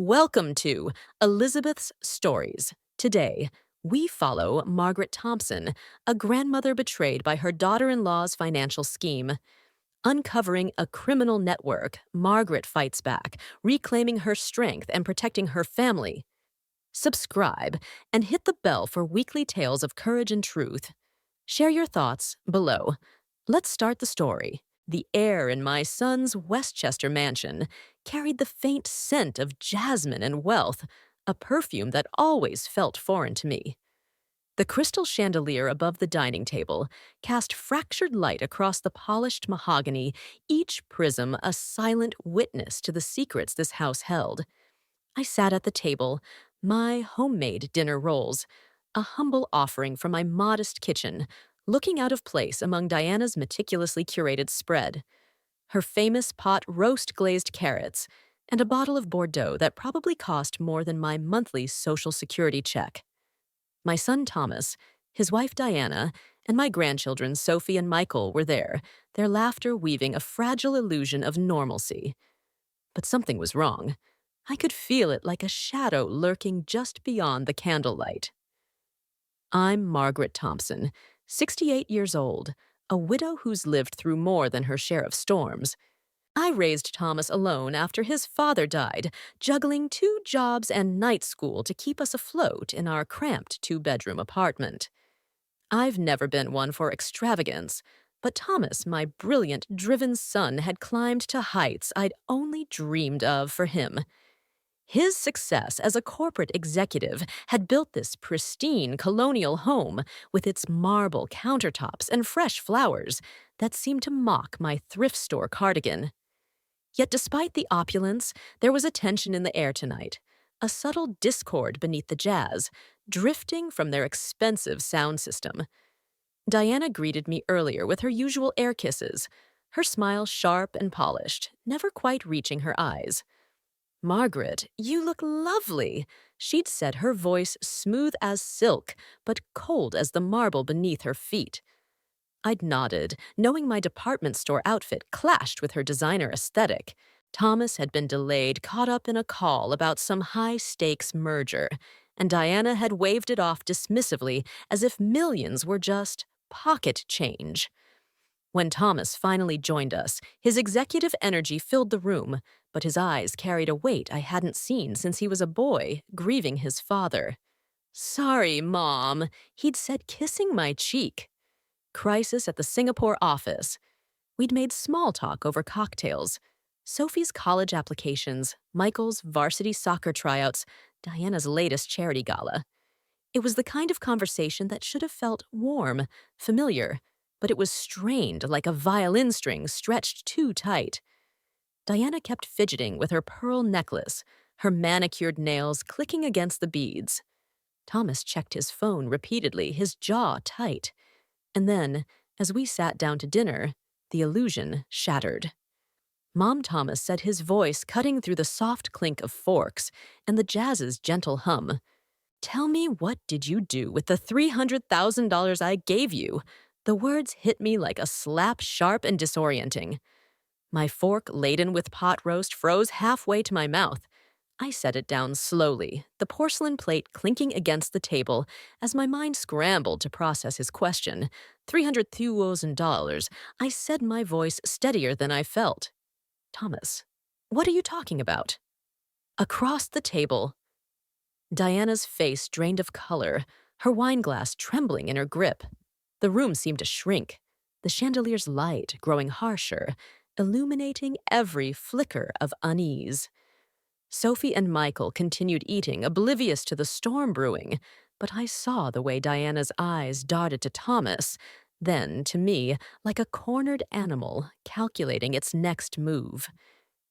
Welcome to Elizabeth's Stories. Today, we follow Margaret Thompson, a grandmother betrayed by her daughter-in-law's financial scheme. Uncovering a criminal network, Margaret fights back, reclaiming her strength and protecting her family. Subscribe and hit the bell for weekly tales of courage and truth. Share your thoughts below. Let's start the story. The air in my son's Westchester mansion carried the faint scent of jasmine and wealth, a perfume that always felt foreign to me. The crystal chandelier above the dining table cast fractured light across the polished mahogany, each prism a silent witness to the secrets this house held. I sat at the table, my homemade dinner rolls, a humble offering from my modest kitchen, looking out of place among Diana's meticulously curated spread. Her famous pot roast glazed carrots, and a bottle of Bordeaux that probably cost more than my monthly Social Security check. My son Thomas, his wife Diana, and my grandchildren Sophie and Michael were there, their laughter weaving a fragile illusion of normalcy. But something was wrong. I could feel it like a shadow lurking just beyond the candlelight. I'm Margaret Thompson, 68 years old, a widow who's lived through more than her share of storms. I raised Thomas alone after his father died, juggling 2 jobs and night school to keep us afloat in our cramped 2-bedroom apartment. I've never been one for extravagance, but Thomas, my brilliant, driven son, had climbed to heights I'd only dreamed of for him. His success as a corporate executive had built this pristine colonial home with its marble countertops and fresh flowers that seemed to mock my thrift store cardigan. Yet despite the opulence, there was a tension in the air tonight, a subtle discord beneath the jazz, drifting from their expensive sound system. Diana greeted me earlier with her usual air kisses, her smile sharp and polished, never quite reaching her eyes. "Margaret, you look lovely," she'd said, her voice smooth as silk, but cold as the marble beneath her feet. I'd nodded, knowing my department store outfit clashed with her designer aesthetic. Thomas had been delayed, caught up in a call about some high-stakes merger, and Diana had waved it off dismissively as if millions were just pocket change. When Thomas finally joined us, his executive energy filled the room, but his eyes carried a weight I hadn't seen since he was a boy, grieving his father. "Sorry, Mom," he'd said, kissing my cheek. Crisis at the Singapore office. We'd made small talk over cocktails. Sophie's college applications, Michael's varsity soccer tryouts, Diana's latest charity gala. It was the kind of conversation that should have felt warm, familiar, but it was strained like a violin string stretched too tight. Diana kept fidgeting with her pearl necklace, her manicured nails clicking against the beads. Thomas checked his phone repeatedly, his jaw tight. And then, as we sat down to dinner, the illusion shattered. Mom Thomas said, his voice cutting through the soft clink of forks and the jazz's gentle hum. "Tell me, what did you do with the $300,000 I gave you?" The words hit me like a slap, sharp and disorienting. My fork, laden with pot roast, froze halfway to my mouth. I set it down slowly, the porcelain plate clinking against the table as my mind scrambled to process his question. $300,000, I said, my voice steadier than I felt. "Thomas, what are you talking about?" Across the table, Diana's face drained of color, her wineglass trembling in her grip. The room seemed to shrink, the chandelier's light growing harsher, illuminating every flicker of unease. Sophie and Michael continued eating, oblivious to the storm brewing, but I saw the way Diana's eyes darted to Thomas, then to me, like a cornered animal calculating its next move.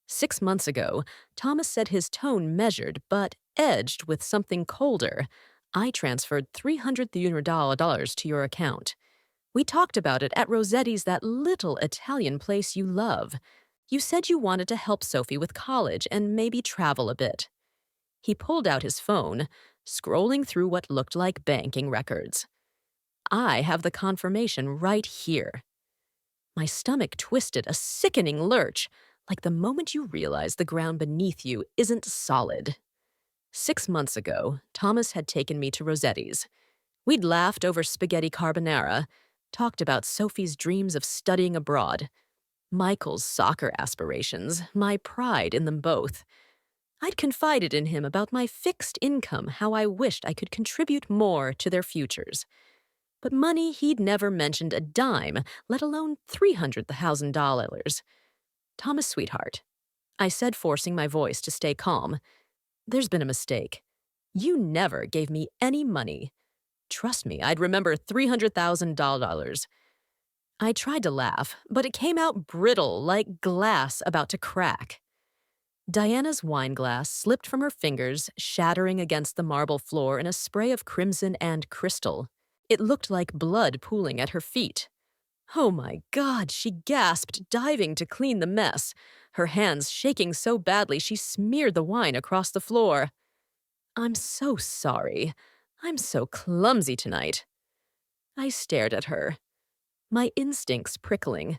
6 months ago, Thomas said, his tone measured but edged with something colder. "I transferred $300,000 to your account. We talked about it at Rossetti's, that little Italian place you love. You said you wanted to help Sophie with college and maybe travel a bit." He pulled out his phone, scrolling through what looked like banking records. "I have the confirmation right here." My stomach twisted a sickening lurch, like the moment you realize the ground beneath you isn't solid. 6 months ago, Thomas had taken me to Rossetti's. We'd laughed over spaghetti carbonara, talked about Sophie's dreams of studying abroad, Michael's soccer aspirations, my pride in them both. I'd confided in him about my fixed income, how I wished I could contribute more to their futures. But money, he'd never mentioned a dime, let alone $300,000. Thomas, sweetheart, I said, forcing my voice to stay calm, there's been a mistake. You never gave me any money. Trust me, I'd remember $300,000. I tried to laugh, but it came out brittle, like glass about to crack. Diana's wine glass slipped from her fingers, shattering against the marble floor in a spray of crimson and crystal. It looked like blood pooling at her feet. Oh my God, she gasped, diving to clean the mess, her hands shaking so badly she smeared the wine across the floor. I'm so sorry. I'm so clumsy tonight. I stared at her, my instincts prickling.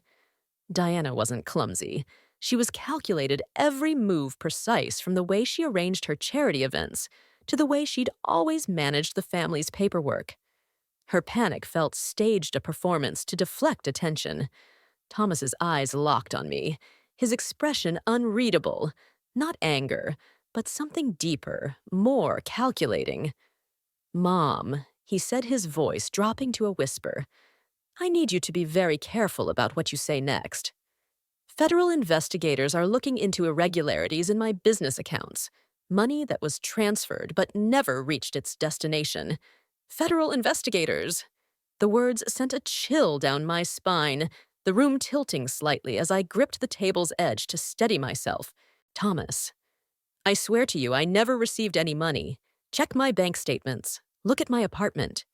Diana wasn't clumsy. She was calculated, every move precise, from the way she arranged her charity events to the way she'd always managed the family's paperwork. Her panic felt staged a performance to deflect attention. Thomas's eyes locked on me, his expression unreadable, not anger, but something deeper, more calculating. Mom, he said, his voice dropping to a whisper, I need you to be very careful about what you say next. Federal investigators are looking into irregularities in my business accounts, money that was transferred but never reached its destination. Federal investigators. The words sent a chill down my spine, the room tilting slightly as I gripped the table's edge to steady myself. Thomas, I swear to you I never received any money. Check my bank statements. Look at my apartment.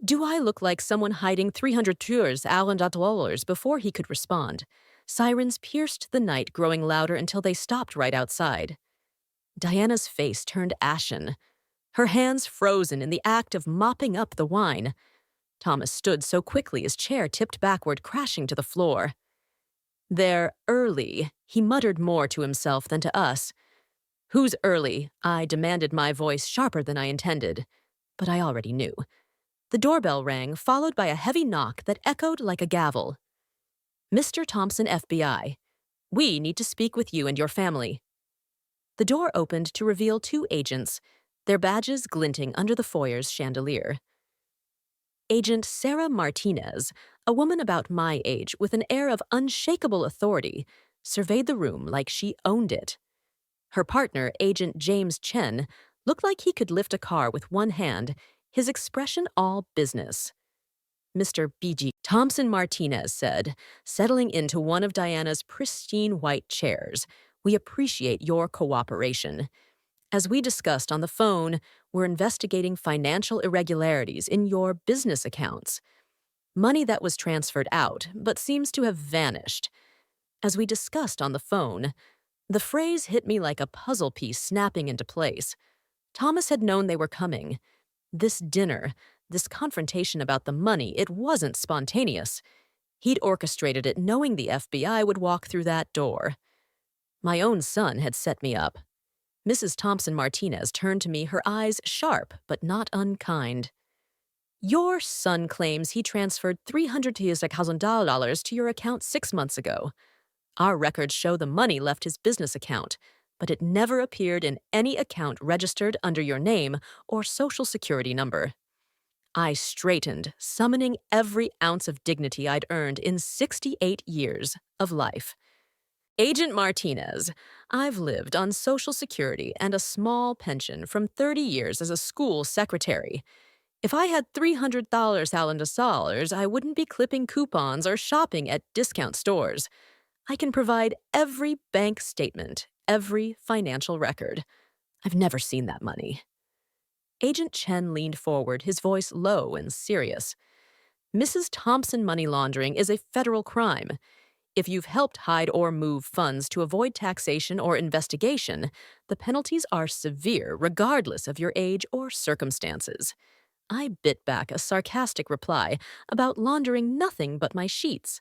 Do I look like someone hiding $300,000 before he could respond? Sirens pierced the night, growing louder until they stopped right outside. Diana's face turned ashen, her hands frozen in the act of mopping up the wine. Thomas stood so quickly his chair tipped backward, crashing to the floor. They're early, he muttered more to himself than to us. Who's early? I demanded, my voice sharper than I intended. But I already knew. The doorbell rang, followed by a heavy knock that echoed like a gavel. Mr. Thompson, FBI. We need to speak with you and your family. The door opened to reveal two agents, their badges glinting under the foyer's chandelier. Agent Sarah Martinez, a woman about my age with an air of unshakable authority, surveyed the room like she owned it. Her partner, Agent James Chen, looked like he could lift a car with one hand, his expression all business. Mr. B.G. Thompson Martinez said, settling into one of Diana's pristine white chairs, we appreciate your cooperation. As we discussed on the phone, we're investigating financial irregularities in your business accounts. Money that was transferred out, but seems to have vanished. As we discussed on the phone, the phrase hit me like a puzzle piece snapping into place. Thomas had known they were coming. This dinner, this confrontation about the money, it wasn't spontaneous. He'd orchestrated it knowing the FBI would walk through that door. My own son had set me up. Mrs. Thompson Martinez turned to me, her eyes sharp but not unkind. Your son claims he transferred $300,000 to your account 6 months ago. Our records show the money left his business account, but it never appeared in any account registered under your name or social security number. I straightened, summoning every ounce of dignity I'd earned in 68 years of life. Agent Martinez, I've lived on Social Security and a small pension from 30 years as a school secretary. If I had $300,000, I wouldn't be clipping coupons or shopping at discount stores. I can provide every bank statement, every financial record. I've never seen that money. Agent Chen leaned forward, his voice low and serious. Mrs. Thompson, money laundering is a federal crime. If you've helped hide or move funds to avoid taxation or investigation, the penalties are severe regardless of your age or circumstances. I bit back a sarcastic reply about laundering nothing but my sheets.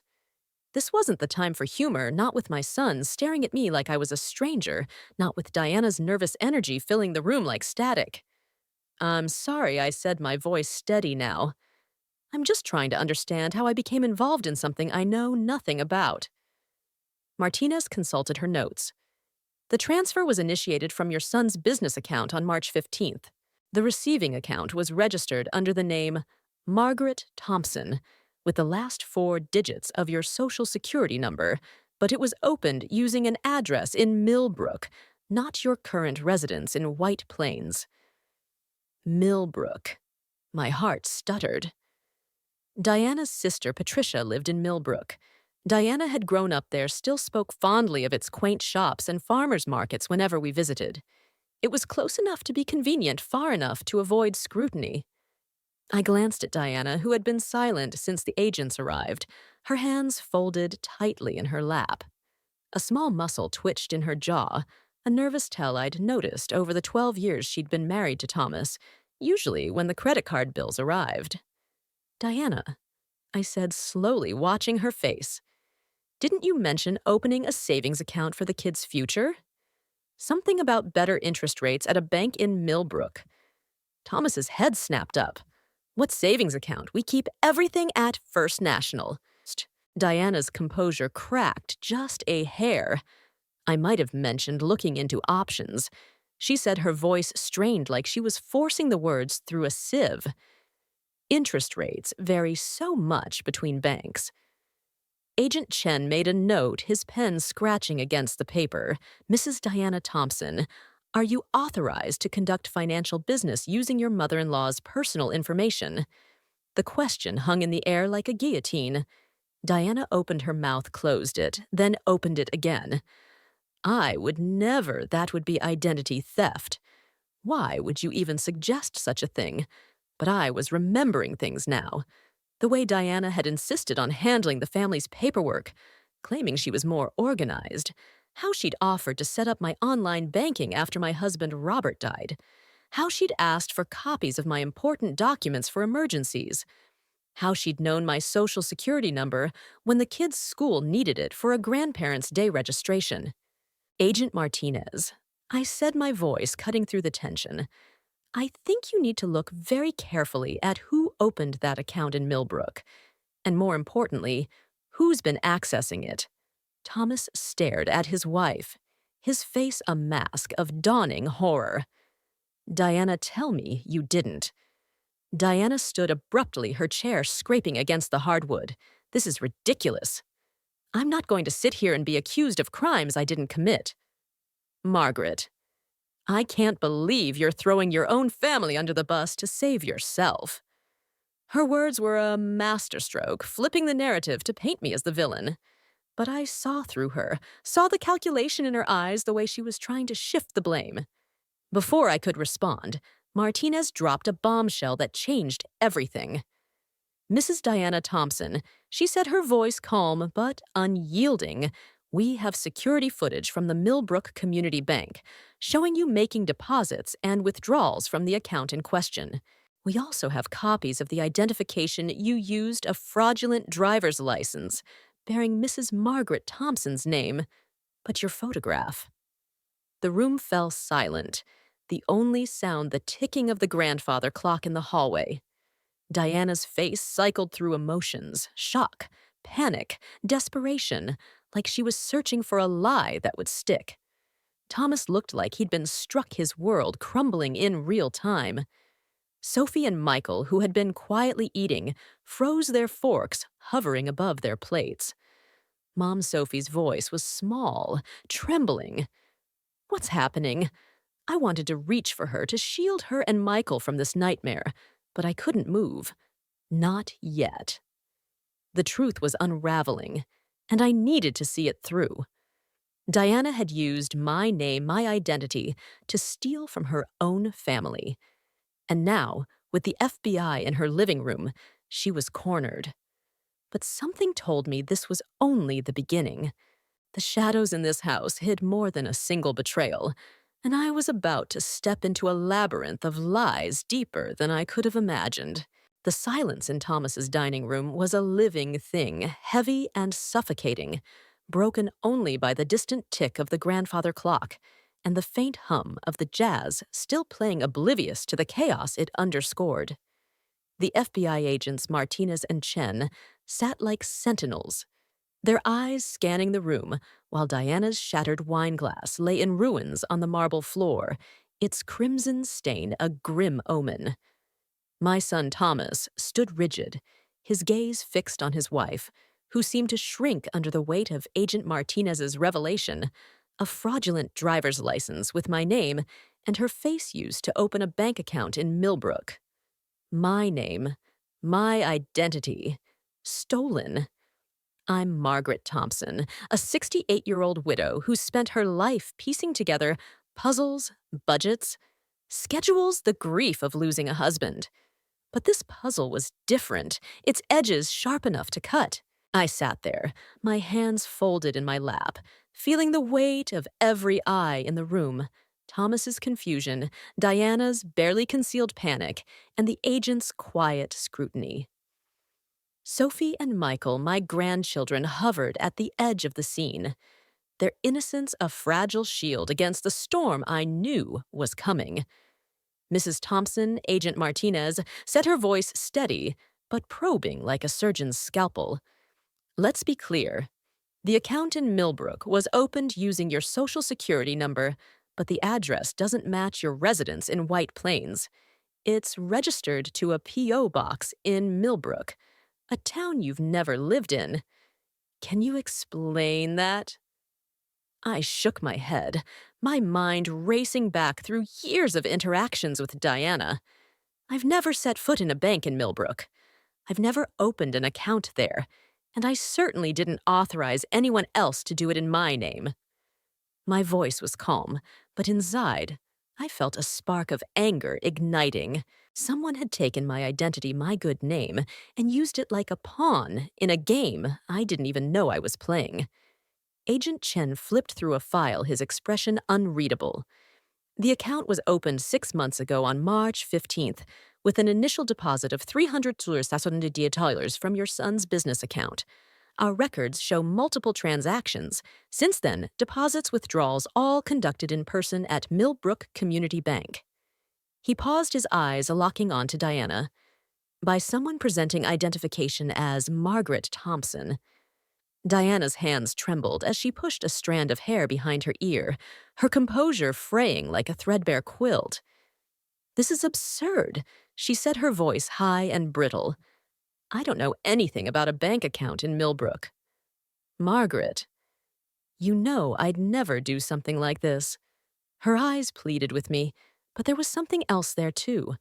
This wasn't the time for humor, not with my son staring at me like I was a stranger, not with Diana's nervous energy filling the room like static. I'm sorry, I said, my voice steady now. I'm just trying to understand how I became involved in something I know nothing about. Martinez consulted her notes. The transfer was initiated from your son's business account on March 15th. The receiving account was registered under the name Margaret Thompson, with the last four digits of your social security number, but it was opened using an address in Millbrook, not your current residence in White Plains. Millbrook. My heart stuttered. Diana's sister Patricia lived in Millbrook. Diana had grown up there, still spoke fondly of its quaint shops and farmers markets whenever we visited. It was close enough to be convenient, far enough to avoid scrutiny. I glanced at Diana, who had been silent since the agents arrived, her hands folded tightly in her lap. A small muscle twitched in her jaw, a nervous tell I'd noticed over the 12 years she'd been married to Thomas, usually when the credit card bills arrived. Diana, I said slowly, watching her face. Didn't you mention opening a savings account for the kid's future? Something about better interest rates at a bank in Millbrook. Thomas's head snapped up. What savings account? We keep everything at First National. Diana's composure cracked just a hair. I might have mentioned looking into options. She said, her voice strained like she was forcing the words through a sieve. Interest rates vary so much between banks. Agent Chen made a note, his pen scratching against the paper. Mrs. Diana Thompson, are you authorized to conduct financial business using your mother-in-law's personal information? The question hung in the air like a guillotine. Diana opened her mouth, closed it, then opened it again. I would never. That would be identity theft. Why would you even suggest such a thing? But I was remembering things now. The way Diana had insisted on handling the family's paperwork, claiming she was more organized, how she'd offered to set up my online banking after my husband Robert died, how she'd asked for copies of my important documents for emergencies, how she'd known my social security number when the kids' school needed it for a grandparents' day registration. Agent Martinez, I said, my voice cutting through the tension, I think you need to look very carefully at who opened that account in Millbrook, and more importantly, who's been accessing it. Thomas stared at his wife, his face a mask of dawning horror. Diana, tell me you didn't. Diana stood abruptly, her chair scraping against the hardwood. This is ridiculous. I'm not going to sit here and be accused of crimes I didn't commit. Margaret, I can't believe you're throwing your own family under the bus to save yourself. Her words were a masterstroke, flipping the narrative to paint me as the villain. But I saw through her, saw the calculation in her eyes, the way she was trying to shift the blame. Before I could respond, Martinez dropped a bombshell that changed everything. Mrs. Diana Thompson, she said, her voice calm but unyielding, we have security footage from the Millbrook Community Bank showing you making deposits and withdrawals from the account in question. We also have copies of the identification you used, a fraudulent driver's license bearing Mrs. Margaret Thompson's name, but your photograph. The room fell silent, the only sound the ticking of the grandfather clock in the hallway. Diana's face cycled through emotions, shock, panic, desperation, like she was searching for a lie that would stick. Thomas looked like he'd been struck, his world crumbling in real time. Sophie and Michael, who had been quietly eating, froze their forks, hovering above their plates. Mom Sophie's voice was small, trembling. What's happening? I wanted to reach for her, to shield her and Michael from this nightmare, but I couldn't move. Not yet. The truth was unraveling, and I needed to see it through. Diana had used my name, my identity, to steal from her own family. And now, with the FBI in her living room, she was cornered. But something told me this was only the beginning. The shadows in this house hid more than a single betrayal, and I was about to step into a labyrinth of lies deeper than I could have imagined. The silence in Thomas's dining room was a living thing, heavy and suffocating, broken only by the distant tick of the grandfather clock and the faint hum of the jazz still playing oblivious to the chaos it underscored. The FBI agents Martinez and Chen sat like sentinels, their eyes scanning the room while Diana's shattered wine glass lay in ruins on the marble floor, its crimson stain a grim omen. My son Thomas stood rigid, his gaze fixed on his wife, who seemed to shrink under the weight of Agent Martinez's revelation, a fraudulent driver's license with my name and her face used to open a bank account in Millbrook. My name, my identity, stolen. I'm Margaret Thompson, a 68-year-old widow who spent her life piecing together puzzles, budgets, schedules, the grief of losing a husband. But this puzzle was different, its edges sharp enough to cut. I sat there, my hands folded in my lap, feeling the weight of every eye in the room. Thomas's confusion, Diana's barely concealed panic, and the agent's quiet scrutiny. Sophie and Michael, my grandchildren, hovered at the edge of the scene, their innocence a fragile shield against the storm I knew was coming. Mrs. Thompson, Agent Martinez, set her voice steady, but probing like a surgeon's scalpel. Let's be clear. The account in Millbrook was opened using your social security number, but the address doesn't match your residence in White Plains. It's registered to a P.O. box in Millbrook, a town you've never lived in. Can you explain that? I shook my head, my mind racing back through years of interactions with Diana. I've never set foot in a bank in Millbrook. I've never opened an account there, and I certainly didn't authorize anyone else to do it in my name. My voice was calm, but inside, I felt a spark of anger igniting. Someone had taken my identity, my good name, and used it like a pawn in a game I didn't even know I was playing. Agent Chen flipped through a file, his expression unreadable. The account was opened 6 months ago on March 15th, with an initial deposit of $300 from your son's business account. Our records show multiple transactions. Since then, deposits withdrawals all conducted in person at Millbrook Community Bank. He paused, his eyes locking on to Diana. By someone presenting identification as Margaret Thompson. Diana's hands trembled as she pushed a strand of hair behind her ear, her composure fraying like a threadbare quilt. This is absurd, she said, her voice high and brittle. I don't know anything about a bank account in Millbrook. Margaret, you know I'd never do something like this. Her eyes pleaded with me, but there was something else there too.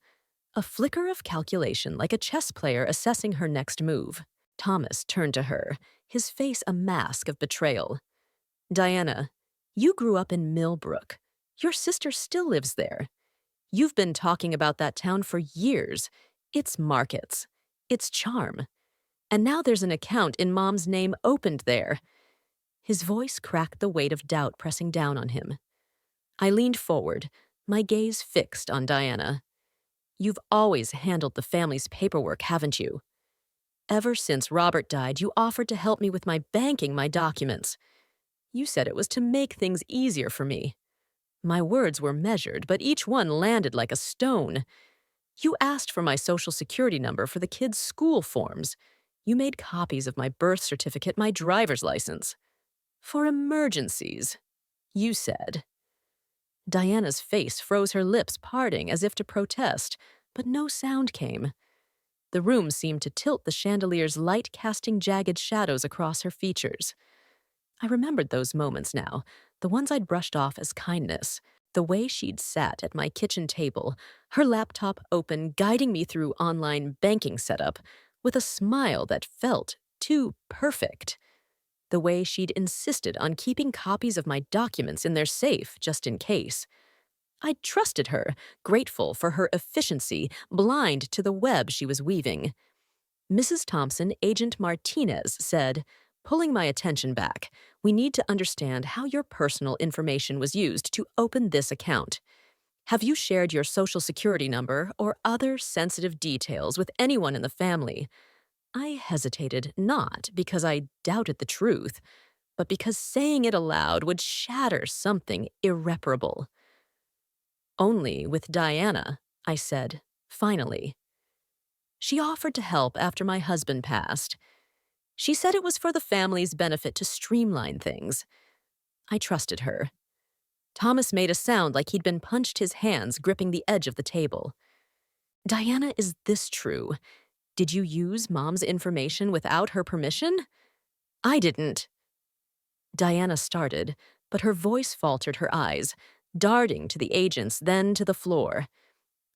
A flicker of calculation like a chess player assessing her next move. Thomas turned to her, his face a mask of betrayal. Diana, you grew up in Millbrook. Your sister still lives there. You've been talking about that town for years. Its markets, its charm. And now there's an account in Mom's name opened there. His voice cracked, the weight of doubt pressing down on him. I leaned forward, my gaze fixed on Diana. You've always handled the family's paperwork, haven't you? Ever since Robert died, you offered to help me with my banking, my documents. You said it was to make things easier for me. My words were measured, but each one landed like a stone. You asked for my social security number for the kids' school forms. You made copies of my birth certificate, my driver's license. For emergencies, you said. Diana's face froze, her lips parting as if to protest, but no sound came. The room seemed to tilt, the chandelier's light casting jagged shadows across her features. I remembered those moments now, the ones I'd brushed off as kindness, the way she'd sat at my kitchen table, her laptop open, guiding me through online banking setup, with a smile that felt too perfect. The way she'd insisted on keeping copies of my documents in their safe just in case. I trusted her, grateful for her efficiency, blind to the web she was weaving. Mrs. Thompson, Agent Martinez, said, pulling my attention back, we need to understand how your personal information was used to open this account. Have you shared your social security number or other sensitive details with anyone in the family? I hesitated not because I doubted the truth, but because saying it aloud would shatter something irreparable. Only with Diana, I said, finally. She offered to help after my husband passed. She said it was for the family's benefit to streamline things. I trusted her. Thomas made a sound like he'd been punched, his hands gripping the edge of the table. Diana, is this true? Did you use Mom's information without her permission? I didn't. Diana started, but her voice faltered, her eyes, darting to the agents, then to the floor.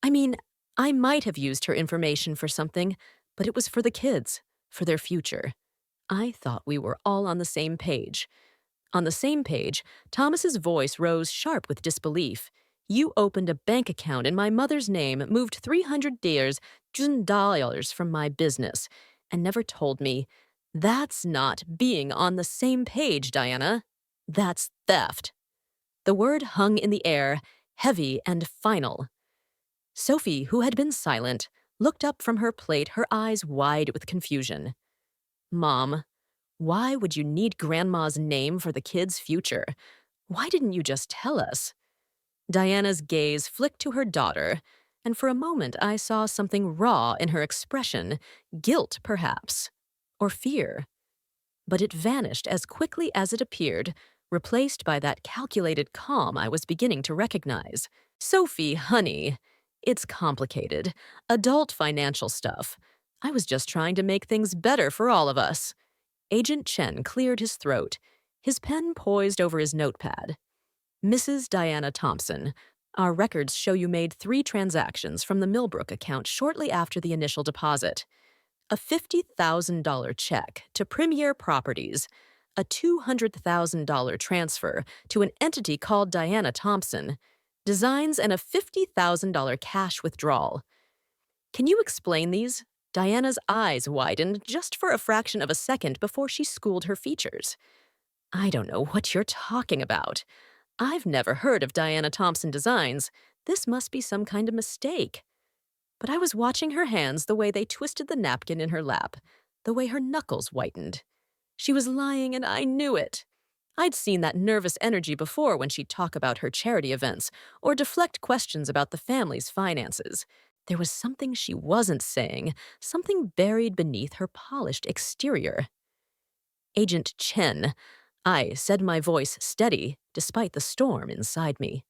I mean, I might have used her information for something, but it was for the kids, for their future. I thought we were all on the same page. On the same page, Thomas's voice rose sharp with disbelief. You opened a bank account in my mother's name, moved $300 from my business, and never told me. That's not being on the same page, Diana. That's theft. The word hung in the air, heavy and final. Sophie, who had been silent, looked up from her plate, her eyes wide with confusion. Mom, why would you need Grandma's name for the kids' future? Why didn't you just tell us? Diana's gaze flicked to her daughter, and for a moment I saw something raw in her expression, guilt perhaps, or fear. But it vanished as quickly as it appeared, replaced by that calculated calm I was beginning to recognize. Sophie, honey, it's complicated, adult financial stuff. I was just trying to make things better for all of us. Agent Chen cleared his throat, his pen poised over his notepad. Mrs. Diana Thompson, our records show you made 3 transactions from the Millbrook account shortly after the initial deposit. A $50,000 check to Premier Properties, a $200,000 transfer to an entity called Diana Thompson, designs, and a $50,000 cash withdrawal. Can you explain these? Diana's eyes widened just for a fraction of a second before she schooled her features. I don't know what you're talking about. I've never heard of Diana Thompson Designs. This must be some kind of mistake. But I was watching her hands, the way they twisted the napkin in her lap, the way her knuckles whitened. She was lying, and I knew it. I'd seen that nervous energy before when she'd talk about her charity events or deflect questions about the family's finances. There was something she wasn't saying, something buried beneath her polished exterior. Agent Chen, I said, my voice steady despite the storm inside me.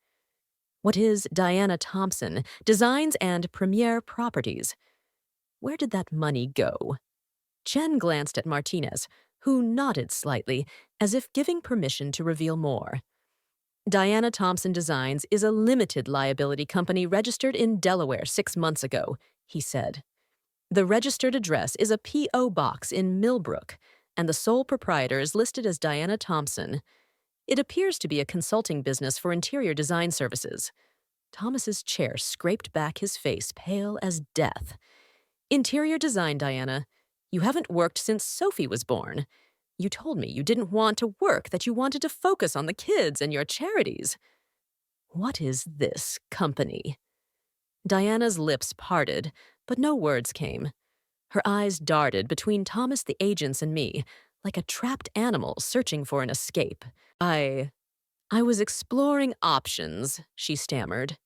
What is Diana Thompson, Designs and Premier Properties? Where did that money go? Chen glanced at Martinez, who nodded slightly, as if giving permission to reveal more. Diana Thompson Designs is a limited liability company registered in Delaware 6 months ago, he said. The registered address is a P.O. box in Millbrook, and the sole proprietor is listed as Diana Thompson. It appears to be a consulting business for interior design services. Thomas's chair scraped back, his face pale as death. Interior design, Diana. You haven't worked since Sophie was born. You told me you didn't want to work, that you wanted to focus on the kids and your charities. What is this company? Diana's lips parted, but no words came. Her eyes darted between Thomas, the agents, and me, like a trapped animal searching for an escape. I was exploring options, she stammered.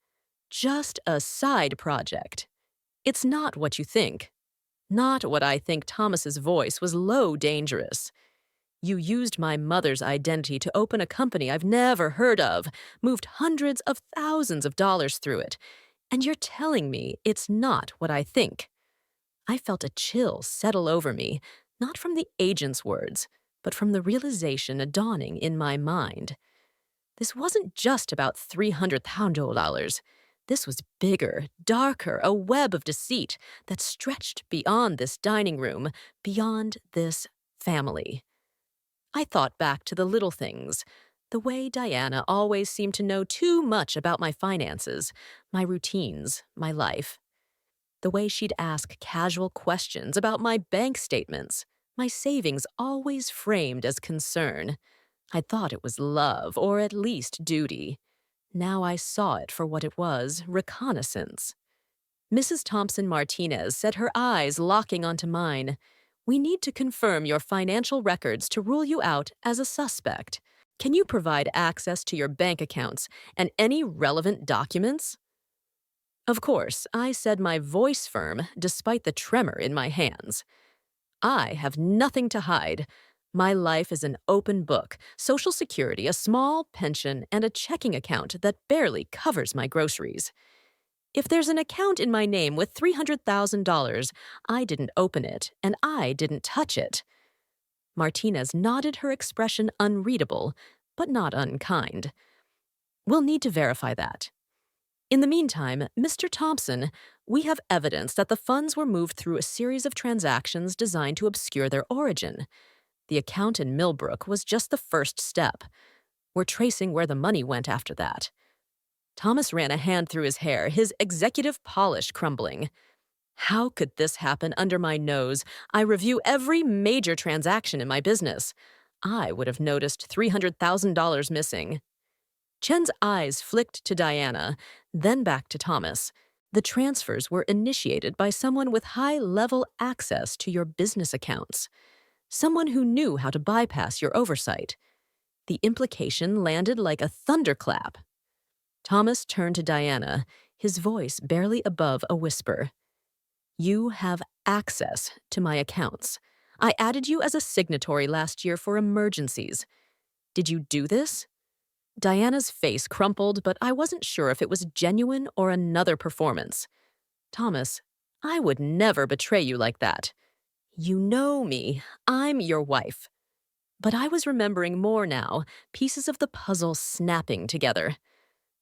Just a side project. It's not what you think. Not what I think. Thomas's voice was low, dangerous. You used my mother's identity to open a company I've never heard of, moved hundreds of thousands of dollars through it, and you're telling me it's not what I think. I felt a chill settle over me, not from the agent's words, but from the realization dawning in my mind. This wasn't just about $300,000. This was bigger, darker, a web of deceit that stretched beyond this dining room, beyond this family. I thought back to the little things, the way Diana always seemed to know too much about my finances, my routines, my life. The way she'd ask casual questions about my bank statements, my savings always framed as concern. I thought it was love, or at least duty. Now I saw it for what it was, reconnaissance. Mrs. Thompson Martinez said, her eyes locking onto mine. We need to confirm your financial records to rule you out as a suspect. Can you provide access to your bank accounts and any relevant documents? Of course, I said, my voice firm despite the tremor in my hands. I have nothing to hide. My life is an open book, Social Security, a small pension, and a checking account that barely covers my groceries. If there's an account in my name with $300,000, I didn't open it, and I didn't touch it. Martinez nodded, her expression unreadable, but not unkind. We'll need to verify that. In the meantime, Mr. Thompson, we have evidence that the funds were moved through a series of transactions designed to obscure their origin. The account in Millbrook was just the first step. We're tracing where the money went after that. Thomas ran a hand through his hair, his executive polish crumbling. How could this happen under my nose? I review every major transaction in my business. I would have noticed $300,000 missing. Chen's eyes flicked to Diana, then back to Thomas. The transfers were initiated by someone with high-level access to your business accounts. Someone who knew how to bypass your oversight. The implication landed like a thunderclap. Thomas turned to Diana, his voice barely above a whisper. You have access to my accounts. I added you as a signatory last year for emergencies. Did you do this? Diana's face crumpled, but I wasn't sure if it was genuine or another performance. Thomas, I would never betray you like that. You know me. I'm your wife. But I was remembering more now, pieces of the puzzle snapping together.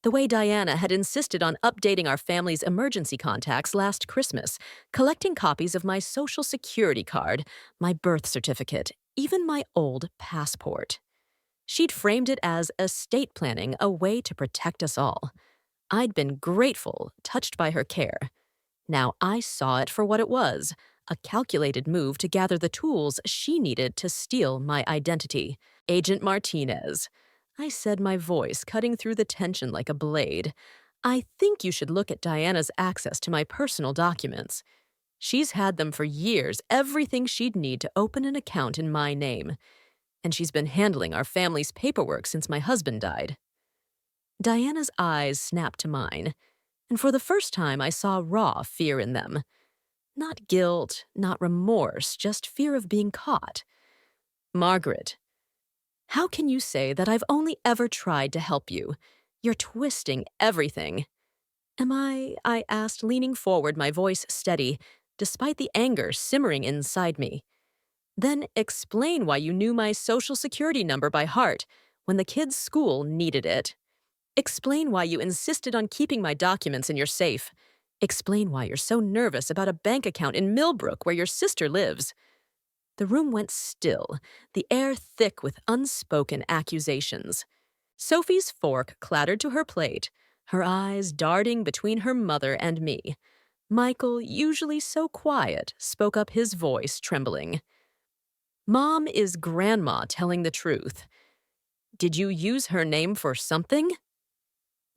The way Diana had insisted on updating our family's emergency contacts last Christmas, collecting copies of my Social Security card, my birth certificate, even my old passport. She'd framed it as estate planning, a way to protect us all. I'd been grateful, touched by her care. Now I saw it for what it was, a calculated move to gather the tools she needed to steal my identity. Agent Martinez. I said, my voice cutting through the tension like a blade. I think you should look at Diana's access to my personal documents. She's had them for years, everything she'd need to open an account in my name. And she's been handling our family's paperwork since my husband died. Diana's eyes snapped to mine, and for the first time I saw raw fear in them. Not guilt, not remorse, just fear of being caught. Margaret, how can you say that I've only ever tried to help you? You're twisting everything. Am I asked, leaning forward, my voice steady, despite the anger simmering inside me. Then explain why you knew my Social Security number by heart when the kids' school needed it. Explain why you insisted on keeping my documents in your safe. Explain why you're so nervous about a bank account in Millbrook where your sister lives. The room went still, the air thick with unspoken accusations. Sophie's fork clattered to her plate, her eyes darting between her mother and me. Michael, usually so quiet, spoke up, his voice trembling. Mom is Grandma telling the truth. Did you use her name for something?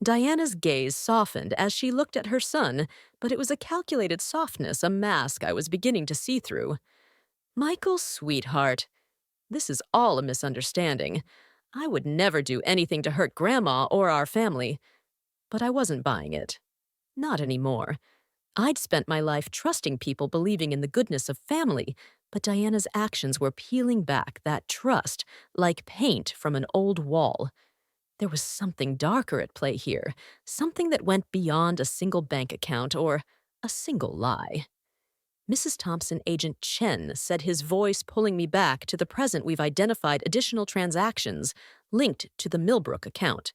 Diana's gaze softened as she looked at her son, but it was a calculated softness, a mask I was beginning to see through. Michael, sweetheart, this is all a misunderstanding. I would never do anything to hurt Grandma or our family. But I wasn't buying it. Not anymore. I'd spent my life trusting people, believing in the goodness of family, but Diana's actions were peeling back that trust like paint from an old wall. There was something darker at play here, something that went beyond a single bank account or a single lie. Mrs. Thompson, Agent Chen, said, his voice pulling me back to the present. We've identified additional transactions linked to the Millbrook account.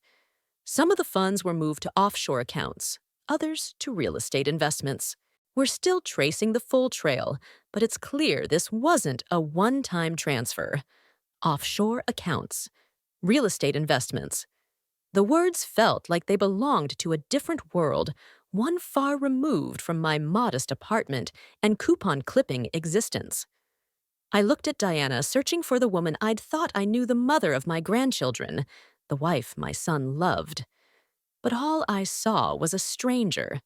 Some of the funds were moved to offshore accounts, others to real estate investments. We're still tracing the full trail, but it's clear this wasn't a one-time transfer. Offshore accounts, real estate investments. The words felt like they belonged to a different world, one far removed from my modest apartment and coupon-clipping existence. I looked at Diana, searching for the woman I'd thought I knew, the mother of my grandchildren, the wife my son loved. But all I saw was a stranger.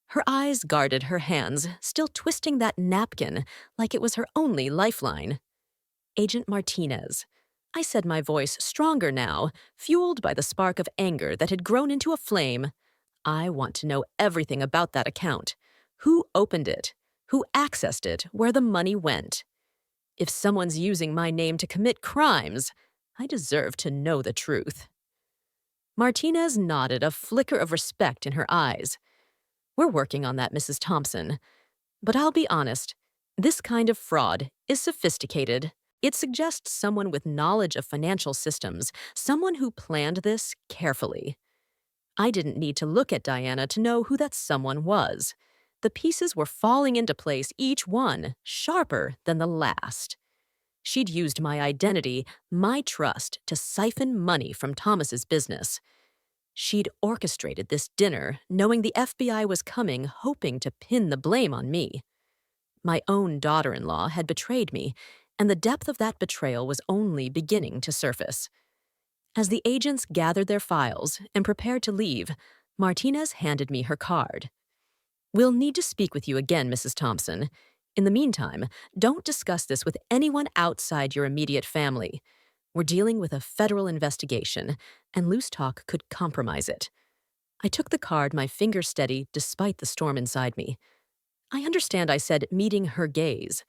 Her eyes guarded her hands, still twisting that napkin like it was her only lifeline. Agent Martinez. I said, my voice stronger now, fueled by the spark of anger that had grown into a flame. I want to know everything about that account. Who opened it? Who accessed it? Where the money went? If someone's using my name to commit crimes, I deserve to know the truth. Martinez nodded, a flicker of respect in her eyes. We're working on that, Mrs. Thompson. But I'll be honest, this kind of fraud is sophisticated. It suggests someone with knowledge of financial systems, someone who planned this carefully. I didn't need to look at Diana to know who that someone was. The pieces were falling into place, each one sharper than the last. She'd used my identity, my trust, to siphon money from Thomas's business. She'd orchestrated this dinner, knowing the FBI was coming, hoping to pin the blame on me. My own daughter-in-law had betrayed me, and the depth of that betrayal was only beginning to surface. As the agents gathered their files and prepared to leave, Martinez handed me her card. We'll need to speak with you again, Mrs. Thompson. In the meantime, don't discuss this with anyone outside your immediate family. We're dealing with a federal investigation, and loose talk could compromise it. I took the card, my fingers steady despite the storm inside me. I understand I said meeting her gaze.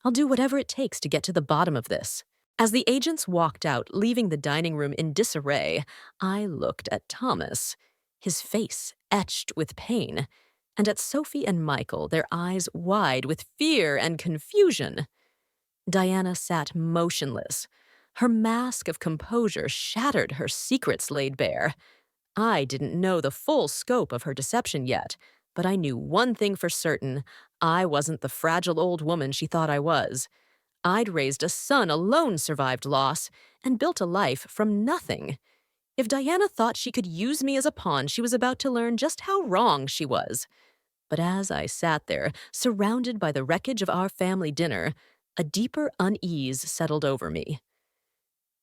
I'll do whatever it takes to get to the bottom of this. As the agents walked out, leaving the dining room in disarray, I looked at Thomas, his face etched with pain, and at Sophie and Michael, their eyes wide with fear and confusion. Diana sat motionless. Her mask of composure shattered, her secrets laid bare. I didn't know the full scope of her deception yet, but I knew one thing for certain. I wasn't the fragile old woman she thought I was. I'd raised a son alone, survived loss, and built a life from nothing. If Diana thought she could use me as a pawn, she was about to learn just how wrong she was. But as I sat there, surrounded by the wreckage of our family dinner, a deeper unease settled over me.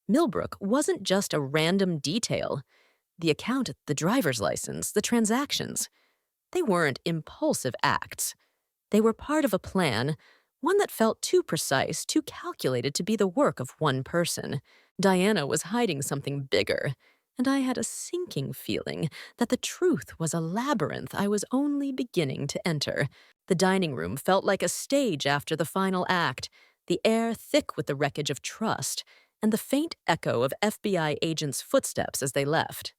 Millbrook wasn't just a random detail. The account, the driver's license, the transactions. They weren't impulsive acts. They were part of a plan, one that felt too precise, too calculated to be the work of one person. Diana was hiding something bigger, and I had a sinking feeling that the truth was a labyrinth I was only beginning to enter. The dining room felt like a stage after the final act, the air thick with the wreckage of trust, and the faint echo of FBI agents' footsteps as they left.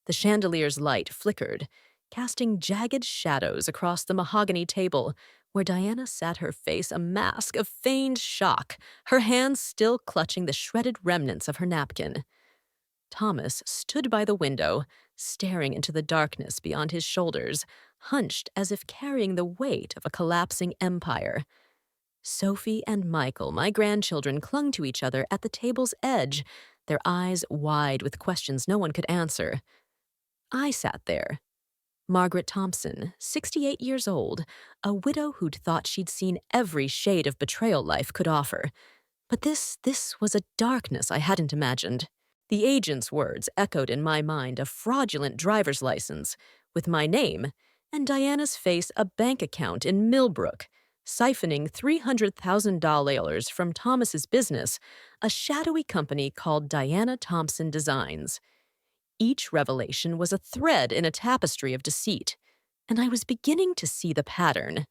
The chandelier's light flickered, casting jagged shadows across the mahogany table, where Diana sat, her face a mask of feigned shock, her hands still clutching the shredded remnants of her napkin. Thomas stood by the window, staring into the darkness beyond his shoulders, hunched as if carrying the weight of a collapsing empire. Sophie and Michael, my grandchildren, clung to each other at the table's edge, their eyes wide with questions no one could answer. I sat there. Margaret Thompson, 68 years old, a widow who'd thought she'd seen every shade of betrayal life could offer. But this was a darkness I hadn't imagined. The agent's words echoed in my mind, a fraudulent driver's license, with my name, and Diana's face, a bank account in Millbrook, siphoning $300,000 from Thomas's business, a shadowy company called Diana Thompson Designs. Each revelation was a thread in a tapestry of deceit, and I was beginning to see the pattern.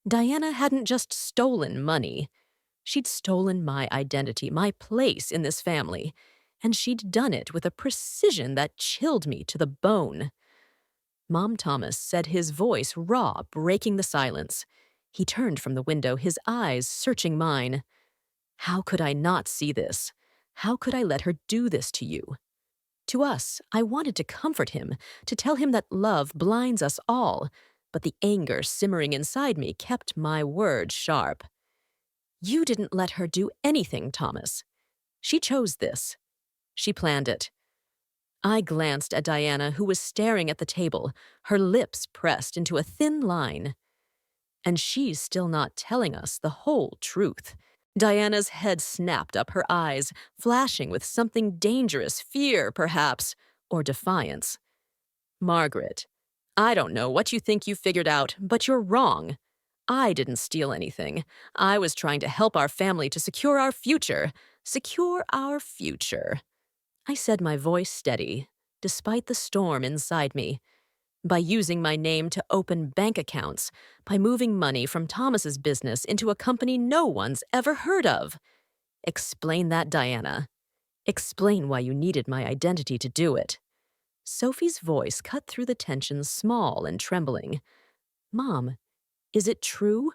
Diana hadn't just stolen money. She'd stolen my identity, my place in this family, and she'd done it with a precision that chilled me to the bone. Mom Thomas said, his voice raw, breaking the silence. He turned from the window, his eyes searching mine. How could I not see this? How could I let her do this to you? To us, I wanted to comfort him, to tell him that love blinds us all, but the anger simmering inside me kept my words sharp. You didn't let her do anything, Thomas. She chose this. She planned it. I glanced at Diana, who was staring at the table, her lips pressed into a thin line. And she's still not telling us the whole truth. Diana's head snapped up, her eyes flashing with something dangerous, fear, perhaps, or defiance. Margaret, I don't know what you think you figured out, but you're wrong. I didn't steal anything. I was trying to help our family to secure our future. Secure our future. I said, my voice steady, despite the storm inside me. By using my name to open bank accounts, by moving money from Thomas's business into a company no one's ever heard of. Explain that, Diana. Explain why you needed my identity to do it. Sophie's voice cut through the tension, small and trembling. Mom, is it true?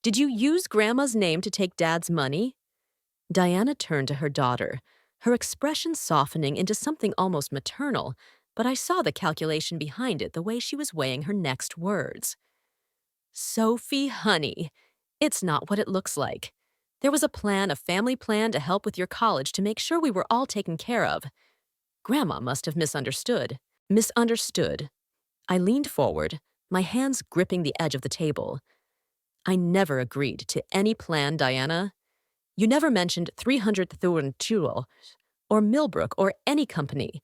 Did you use Grandma's name to take Dad's money? Diana turned to her daughter, her expression softening into something almost maternal, but I saw the calculation behind it the way she was weighing her next words. Sophie, honey, it's not what it looks like. There was a family plan to help with your college to make sure we were all taken care of. Grandma must have misunderstood. Misunderstood. I leaned forward, my hands gripping the edge of the table. I never agreed to any plan, Diana. You never mentioned 300,000 or Millbrook or any company.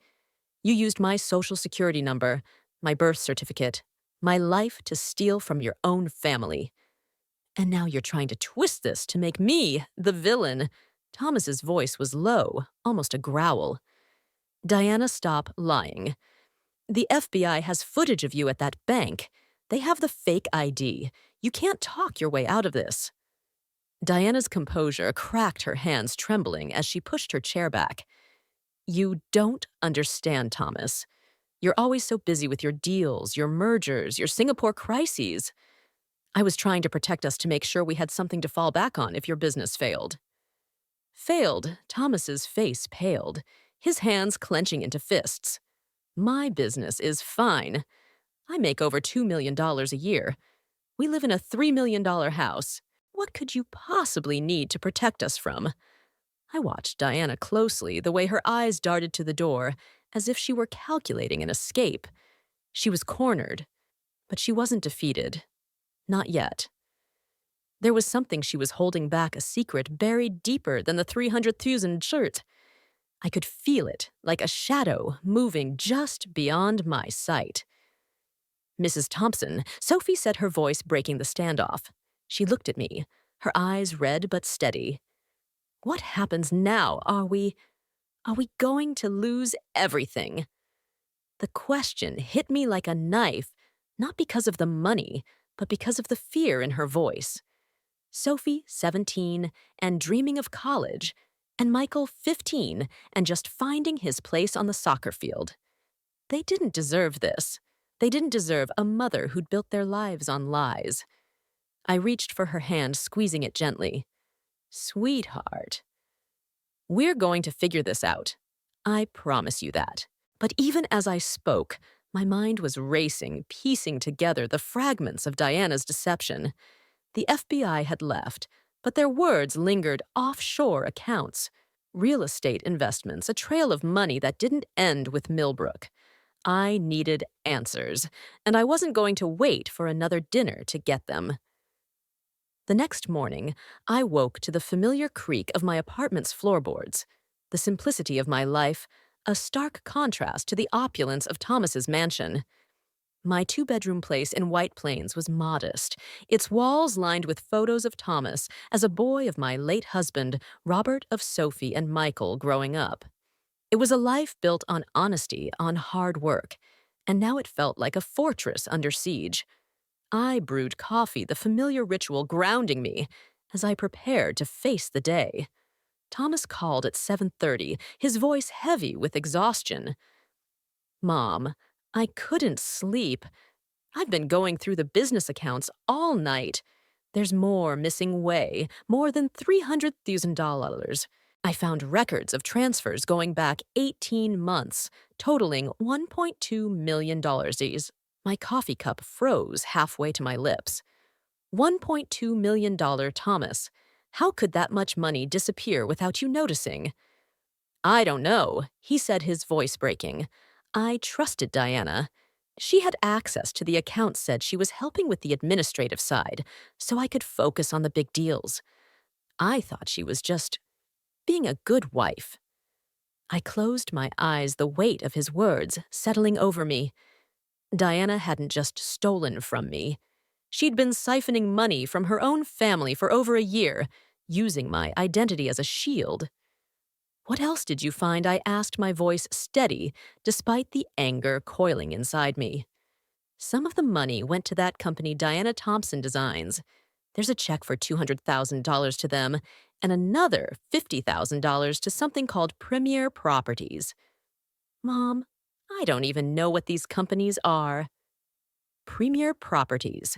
You used my social security number, my birth certificate, my life to steal from your own family. And now you're trying to twist this to make me the villain. Thomas's voice was low, almost a growl. Diana, stop lying. The FBI has footage of you at that bank. They have the fake ID. You can't talk your way out of this. Diana's composure cracked, her hands trembling as she pushed her chair back. You don't understand, Thomas. You're always so busy with your deals, your mergers, your Singapore crises. I was trying to protect us to make sure we had something to fall back on if your business failed. Failed? Thomas's face paled, his hands clenching into fists. My business is fine. I make over $2 million a year. We live in a $3 million house. What could you possibly need to protect us from? I watched Diana closely, the way her eyes darted to the door, as if she were calculating an escape. She was cornered, but she wasn't defeated. Not yet. There was something she was holding back, a secret buried deeper than the 300,000 shirt. I could feel it, like a shadow, moving just beyond my sight. Mrs. Thompson, Sophie said, her voice breaking the standoff. She looked at me, her eyes red but steady. What happens now? Are we going to lose everything? The question hit me like a knife, not because of the money, but because of the fear in her voice. Sophie, 17, and dreaming of college, and Michael, 15, and just finding his place on the soccer field. They didn't deserve this. They didn't deserve a mother who'd built their lives on lies. I reached for her hand, squeezing it gently. Sweetheart, we're going to figure this out. I promise you that. But even as I spoke, my mind was racing, piecing together the fragments of Diana's deception. The FBI had left, but their words lingered. Offshore accounts, real estate investments, a trail of money that didn't end with Millbrook. I needed answers, and I wasn't going to wait for another dinner to get them. The next morning, I woke to the familiar creak of my apartment's floorboards. The simplicity of my life, a stark contrast to the opulence of Thomas's mansion. My two-bedroom place in White Plains was modest, its walls lined with photos of Thomas as a boy of my late husband, Robert, of Sophie and Michael growing up. It was a life built on honesty, on hard work, and now it felt like a fortress under siege. I brewed coffee, the familiar ritual grounding me, as I prepared to face the day. Thomas called at 7:30, his voice heavy with exhaustion. Mom, I couldn't sleep. I've been going through the business accounts all night. There's more missing way, more than $300,000. I found records of transfers going back 18 months, totaling $1.2 million. My coffee cup froze halfway to my lips. $1.2 million, Thomas. How could that much money disappear without you noticing? I don't know, he said, his voice breaking. I trusted Diana. She had access to the accounts, said she was helping with the administrative side, so I could focus on the big deals. I thought she was just being a good wife. I closed my eyes, the weight of his words settling over me. Diana hadn't just stolen from me. She'd been siphoning money from her own family for over a year, using my identity as a shield. What else did you find? I asked, my voice steady, despite the anger coiling inside me. Some of the money went to that company Diana Thompson Designs. There's a check for $200,000 to them, and another $50,000 to something called Premier Properties. Mom, I don't even know what these companies are. Premier Properties.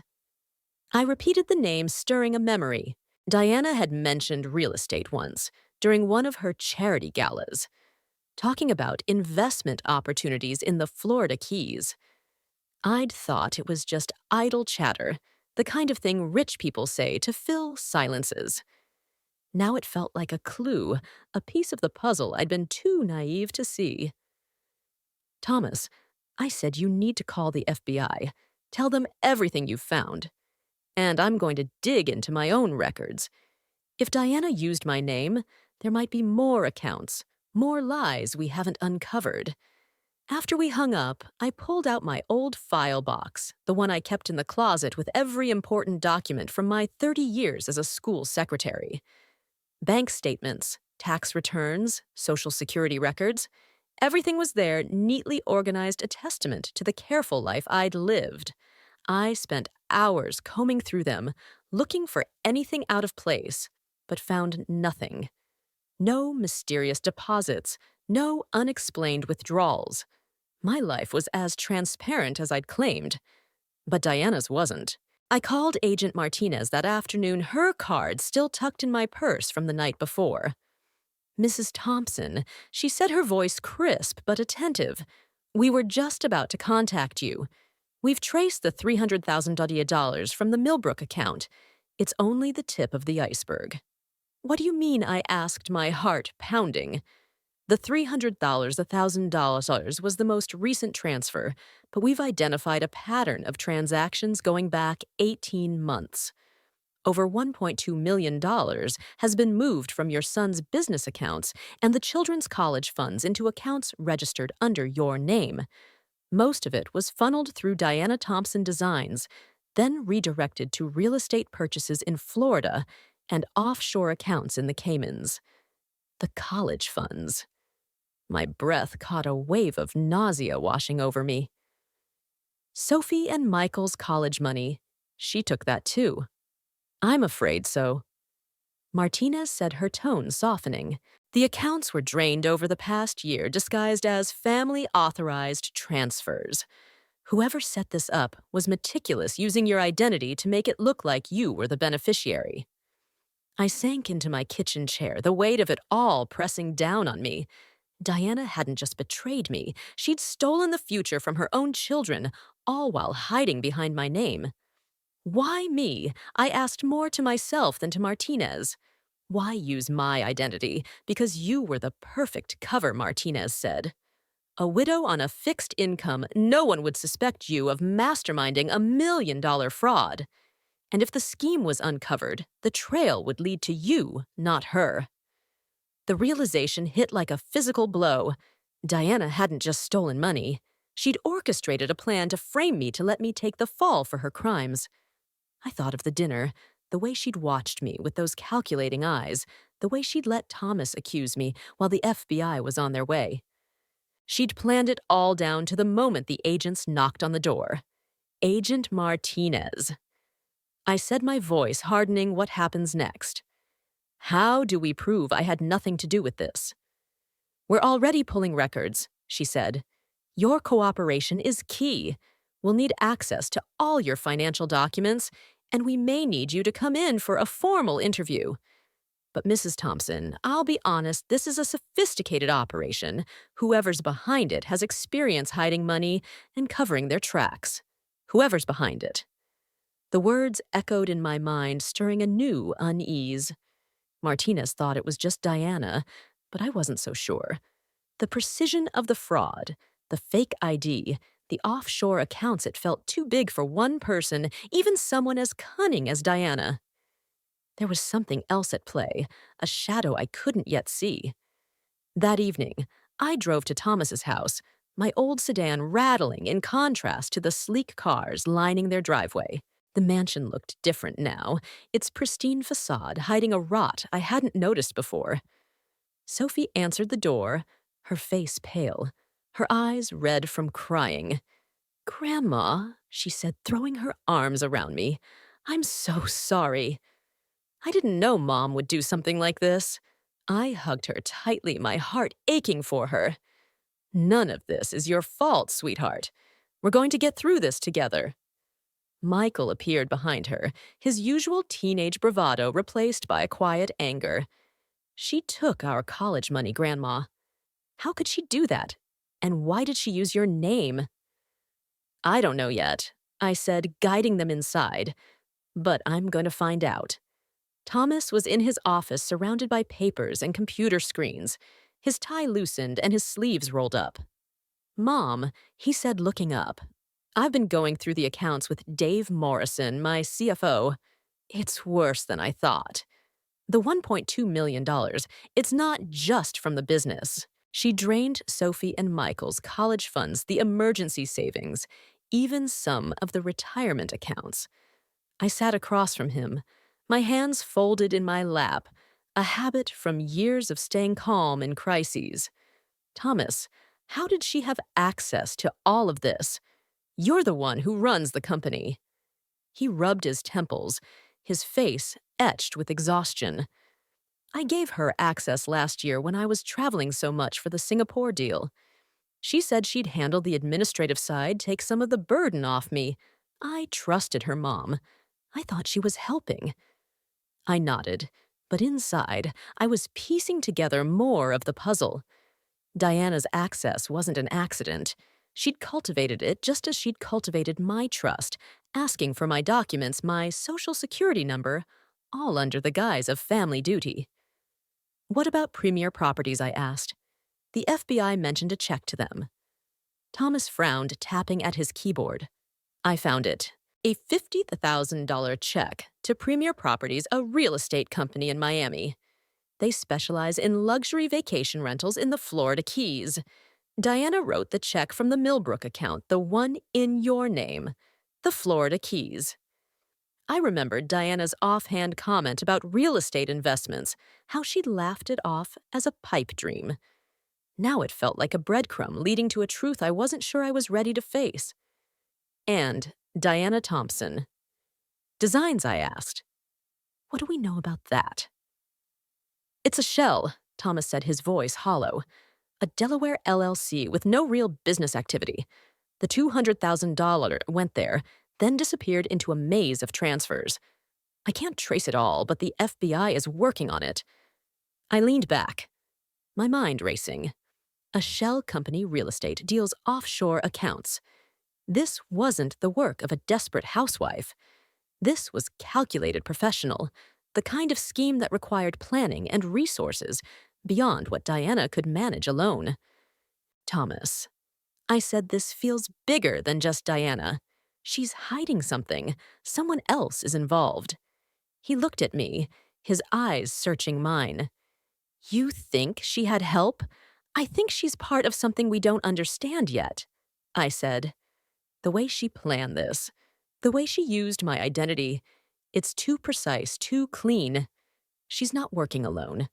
I repeated the name, stirring a memory. Diana had mentioned real estate once, during one of her charity galas, talking about investment opportunities in the Florida Keys. I'd thought it was just idle chatter, the kind of thing rich people say to fill silences. Now it felt like a clue, a piece of the puzzle I'd been too naive to see. Thomas, I said you need to call the FBI. Tell them everything you've found. And I'm going to dig into my own records. If Diana used my name, there might be more accounts, more lies we haven't uncovered. After we hung up, I pulled out my old file box, the one I kept in the closet with every important document from my 30 years as a school secretary. Bank statements, tax returns, Social Security records. Everything was there, neatly organized, a testament to the careful life I'd lived. I spent hours combing through them, looking for anything out of place, but found nothing. No mysterious deposits, no unexplained withdrawals. My life was as transparent as I'd claimed, but Diana's wasn't. I called Agent Martinez that afternoon, her card still tucked in my purse from the night before. Mrs. Thompson, she said, her voice crisp but attentive. We were just about to contact you. We've traced the $300,000 from the Millbrook account. It's only the tip of the iceberg. What do you mean? I asked, my heart pounding. The $1,000 was the most recent transfer, but we've identified a pattern of transactions going back 18 months. Over $1.2 million has been moved from your son's business accounts and the children's college funds into accounts registered under your name. Most of it was funneled through Diana Thompson Designs, then redirected to real estate purchases in Florida and offshore accounts in the Caymans. The college funds. My breath caught a wave of nausea washing over me. Sophie and Michael's college money. She took that too. I'm afraid so. Martinez said, her tone softening. The accounts were drained over the past year, disguised as family-authorized transfers. Whoever set this up was meticulous, using your identity to make it look like you were the beneficiary. I sank into my kitchen chair, the weight of it all pressing down on me. Diana hadn't just betrayed me, she'd stolen the future from her own children, all while hiding behind my name. Why me? I asked, more to myself than to Martinez. Why use my identity? Because you were the perfect cover, Martinez said. A widow on a fixed income, no one would suspect you of masterminding $1 million fraud. And if the scheme was uncovered, the trail would lead to you, not her. The realization hit like a physical blow. Diana hadn't just stolen money. She'd orchestrated a plan to frame me, to let me take the fall for her crimes. I thought of the dinner, the way she'd watched me with those calculating eyes, the way she'd let Thomas accuse me while the FBI was on their way. She'd planned it all down to the moment the agents knocked on the door. Agent Martinez. I said, my voice hardening. What happens next? How do we prove I had nothing to do with this? We're already pulling records, she said. Your cooperation is key. We'll need access to all your financial documents, and we may need you to come in for a formal interview. But Mrs. Thompson, I'll be honest, this is a sophisticated operation. Whoever's behind it has experience hiding money and covering their tracks. Whoever's behind it. The words echoed in my mind, stirring a new unease. Martinez thought it was just Diana, but I wasn't so sure. The precision of the fraud, the fake ID, the offshore accounts, it felt too big for one person, even someone as cunning as Diana. There was something else at play, a shadow I couldn't yet see. That evening, I drove to Thomas's house, my old sedan rattling in contrast to the sleek cars lining their driveway. The mansion looked different now, its pristine facade hiding a rot I hadn't noticed before. Sophie answered the door, her face pale, her eyes red from crying. "Grandma," she said, throwing her arms around me, "I'm so sorry. I didn't know Mom would do something like this." I hugged her tightly, my heart aching for her. "None of this is your fault, sweetheart. We're going to get through this together." Michael appeared behind her, his usual teenage bravado replaced by a quiet anger. "She took our college money, Grandma. How could she do that? And why did she use your name?" "I don't know yet," I said, guiding them inside. "But I'm going to find out." Thomas was in his office surrounded by papers and computer screens, his tie loosened and his sleeves rolled up. "Mom," he said, looking up, "I've been going through the accounts with Dave Morrison, my CFO. It's worse than I thought. The $1.2 million, it's not just from the business. She drained Sophie and Michael's college funds, the emergency savings, even some of the retirement accounts." I sat across from him, my hands folded in my lap, a habit from years of staying calm in crises. "Thomas, how did she have access to all of this? You're the one who runs the company." He rubbed his temples, his face etched with exhaustion. "I gave her access last year when I was traveling so much for the Singapore deal. She said she'd handle the administrative side, take some of the burden off me. I trusted her, Mom. I thought she was helping." I nodded, but inside, I was piecing together more of the puzzle. Diana's access wasn't an accident. She'd cultivated it just as she'd cultivated my trust, asking for my documents, my social security number, all under the guise of family duty. "What about Premier Properties?" I asked. "The FBI mentioned a check to them." Thomas frowned, tapping at his keyboard. "I found it. A $50,000 check to Premier Properties, a real estate company in Miami. They specialize in luxury vacation rentals in the Florida Keys. Diana wrote the check from the Millbrook account, the one in your name, the Florida Keys." I remembered Diana's offhand comment about real estate investments, how she'd laughed it off as a pipe dream. Now it felt like a breadcrumb leading to a truth I wasn't sure I was ready to face. "And Diana Thompson. Designs?" I asked. "What do we know about that?" "It's a shell," Thomas said, his voice hollow. "A Delaware LLC with no real business activity. The $200,000 went there, then disappeared into a maze of transfers. I can't trace it all, but the FBI is working on it." I leaned back, my mind racing. A shell company real estate deals offshore accounts. This wasn't the work of a desperate housewife. This was calculated professional, the kind of scheme that required planning and resources beyond what Diana could manage alone. "Thomas," I said, "this feels bigger than just Diana. She's hiding something. Someone else is involved." He looked at me, his eyes searching mine. "You think she had help? I think she's part of something we don't understand yet," I said. "The way she planned this, the way she used my identity, it's too precise, too clean. She's not working alone."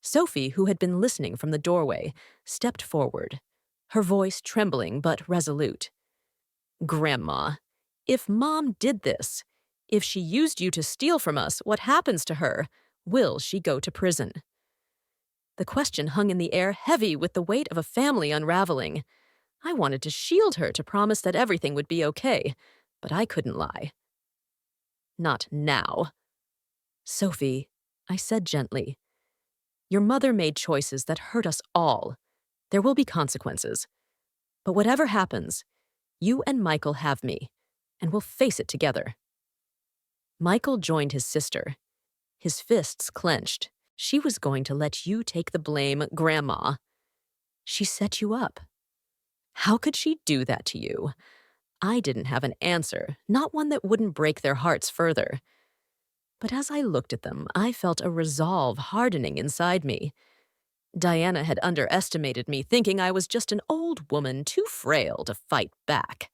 Sophie, who had been listening from the doorway, stepped forward, her voice trembling but resolute. "Grandma, if Mom did this, if she used you to steal from us, what happens to her? Will she go to prison?" The question hung in the air, heavy with the weight of a family unraveling. I wanted to shield her, to promise that everything would be okay, but I couldn't lie. "Not now." "Sophie," I said gently, "your mother made choices that hurt us all. There will be consequences. But whatever happens, you and Michael have me, and we'll face it together." Michael joined his sister, his fists clenched. "She was going to let you take the blame, Grandma. She set you up. How could she do that to you?" I didn't have an answer, not one that wouldn't break their hearts further. But as I looked at them, I felt a resolve hardening inside me. Diana had underestimated me, thinking I was just an old woman too frail to fight back.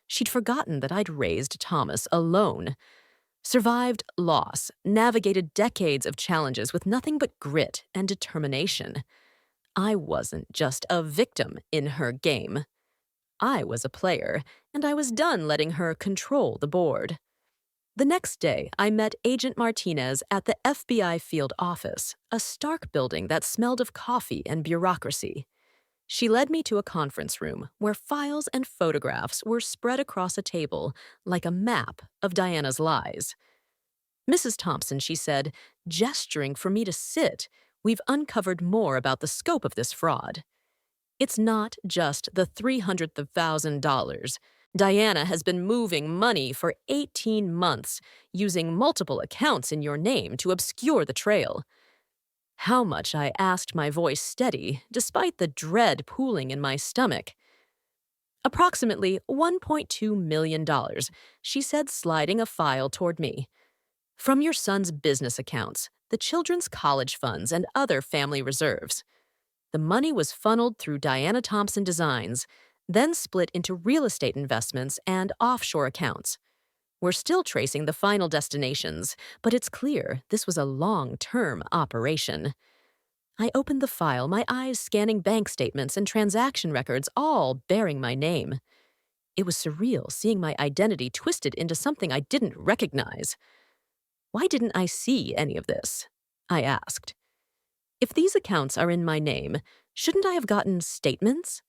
She'd forgotten that I'd raised Thomas alone, survived loss, navigated decades of challenges with nothing but grit and determination. I wasn't just a victim in her game. I was a player, and I was done letting her control the board. The next day, I met Agent Martinez at the FBI field office, a stark building that smelled of coffee and bureaucracy. She led me to a conference room where files and photographs were spread across a table like a map of Diana's lies. "Mrs. Thompson," she said, gesturing for me to sit, "we've uncovered more about the scope of this fraud. It's not just the $300,000. Diana has been moving money for 18 months, using multiple accounts in your name to obscure the trail." How much, I asked, my voice steady, despite the dread pooling in my stomach. "Approximately $1.2 million, she said, sliding a file toward me. "From your son's business accounts, the children's college funds, and other family reserves. The money was funneled through Diana Thompson Designs, then split into real estate investments and offshore accounts. We're still tracing the final destinations, but it's clear this was a long-term operation." I opened the file, my eyes scanning bank statements and transaction records, all bearing my name. It was surreal seeing my identity twisted into something I didn't recognize. Why didn't I see any of this? I asked. If these accounts are in my name, shouldn't I have gotten statements?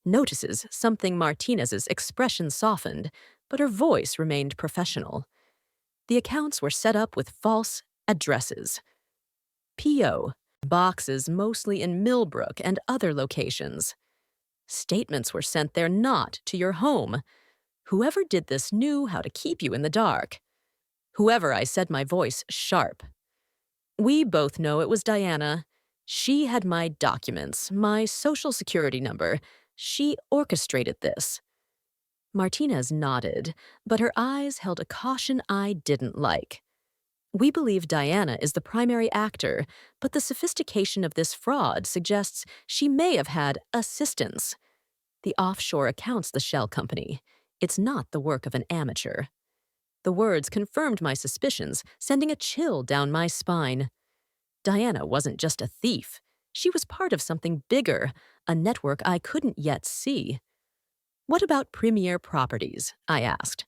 Notices something Martinez's expression softened, but her voice remained professional. The accounts were set up with false addresses. P.O. boxes mostly in Millbrook and other locations. Statements were sent there, not to your home. Whoever did this knew how to keep you in the dark. "Whoever," I said, my voice sharp. "We both know it was Diana. She had my documents, my social security number. She orchestrated this." Martinez nodded, but her eyes held a caution I didn't like. "We believe Diana is the primary actor, but the sophistication of this fraud suggests she may have had assistance. The offshore accounts the shell company. It's not the work of an amateur." The words confirmed my suspicions, sending a chill down my spine. Diana wasn't just a thief. She was part of something bigger, a network I couldn't yet see. "What about Premier Properties?" I asked.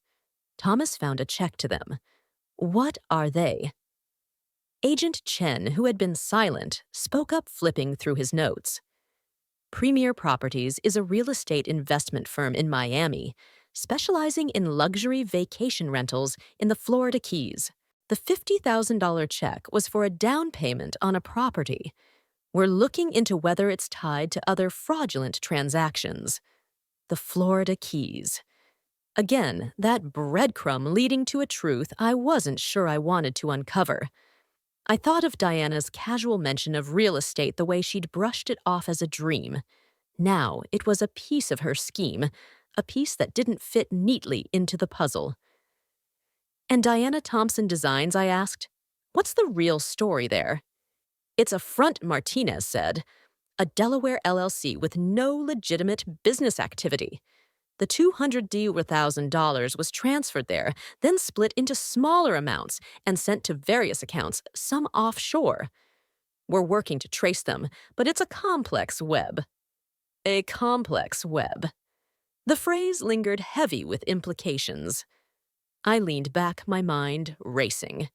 Thomas found a check to them. "What are they?" Agent Chen, who had been silent, spoke up, flipping through his notes. "Premier Properties is a real estate investment firm in Miami, specializing in luxury vacation rentals in the Florida Keys. The $50,000 check was for a down payment on a property. We're looking into whether it's tied to other fraudulent transactions." The Florida Keys. Again, that breadcrumb leading to a truth I wasn't sure I wanted to uncover. I thought of Diana's casual mention of real estate the way she'd brushed it off as a dream. Now it was a piece of her scheme, a piece that didn't fit neatly into the puzzle. "And Diana Thompson Designs?" I asked. "What's the real story there?" "It's a front," Martinez said. "A Delaware LLC with no legitimate business activity. The $200,000 was transferred there, then split into smaller amounts and sent to various accounts, some offshore. We're working to trace them, but it's a complex web." A complex web. The phrase lingered heavy with implications. I leaned back, my mind racing.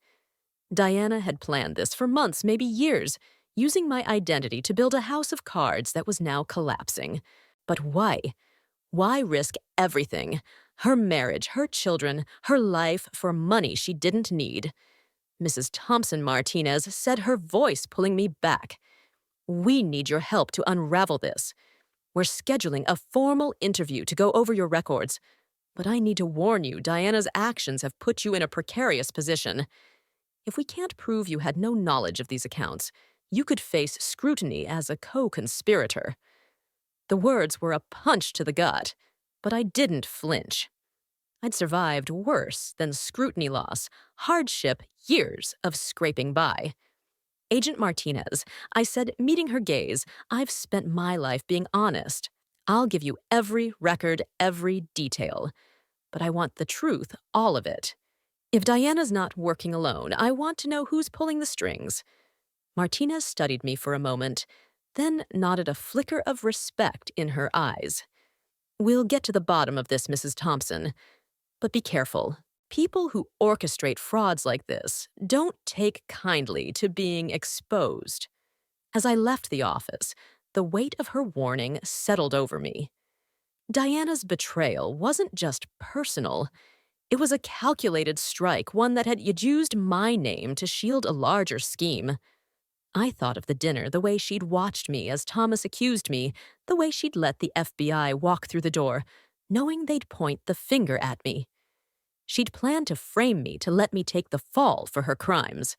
Diana had planned this for months, maybe years, using my identity to build a house of cards that was now collapsing. But why? Why risk everything? Her marriage, her children, her life for money she didn't need. Mrs. Thompson Martinez said, her voice pulling me back. "We need your help to unravel this. We're scheduling a formal interview to go over your records. But I need to warn you, Diana's actions have put you in a precarious position. If we can't prove you had no knowledge of these accounts, you could face scrutiny as a co-conspirator." The words were a punch to the gut, but I didn't flinch. I'd survived worse than scrutiny loss, hardship, years of scraping by. Agent Martinez, I said, meeting her gaze, I've spent my life being honest. I'll give you every record, every detail. But I want the truth, all of it. If Diana's not working alone, I want to know who's pulling the strings. Martinez studied me for a moment, then nodded a flicker of respect in her eyes. We'll get to the bottom of this, Mrs. Thompson. But be careful. People who orchestrate frauds like this don't take kindly to being exposed. As I left the office, the weight of her warning settled over me. Diana's betrayal wasn't just personal. It was a calculated strike, one that had used my name to shield a larger scheme. I thought of the dinner, the way she'd watched me as Thomas accused me, the way she'd let the FBI walk through the door, knowing they'd point the finger at me. She'd planned to frame me to let me take the fall for her crimes.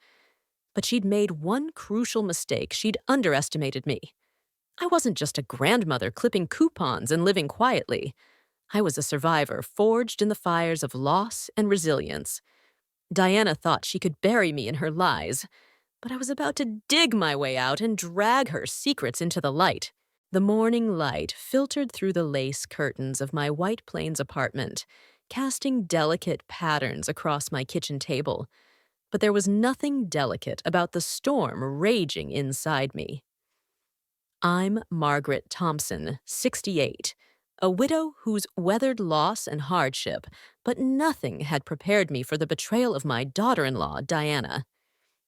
But she'd made one crucial mistake. She'd underestimated me. I wasn't just a grandmother clipping coupons and living quietly. I was a survivor forged in the fires of loss and resilience. Diana thought she could bury me in her lies, but I was about to dig my way out and drag her secrets into the light. The morning light filtered through the lace curtains of my White Plains apartment, casting delicate patterns across my kitchen table. But there was nothing delicate about the storm raging inside me. I'm Margaret Thompson, 68, a widow who's weathered loss and hardship, but nothing had prepared me for the betrayal of my daughter-in-law, Diana.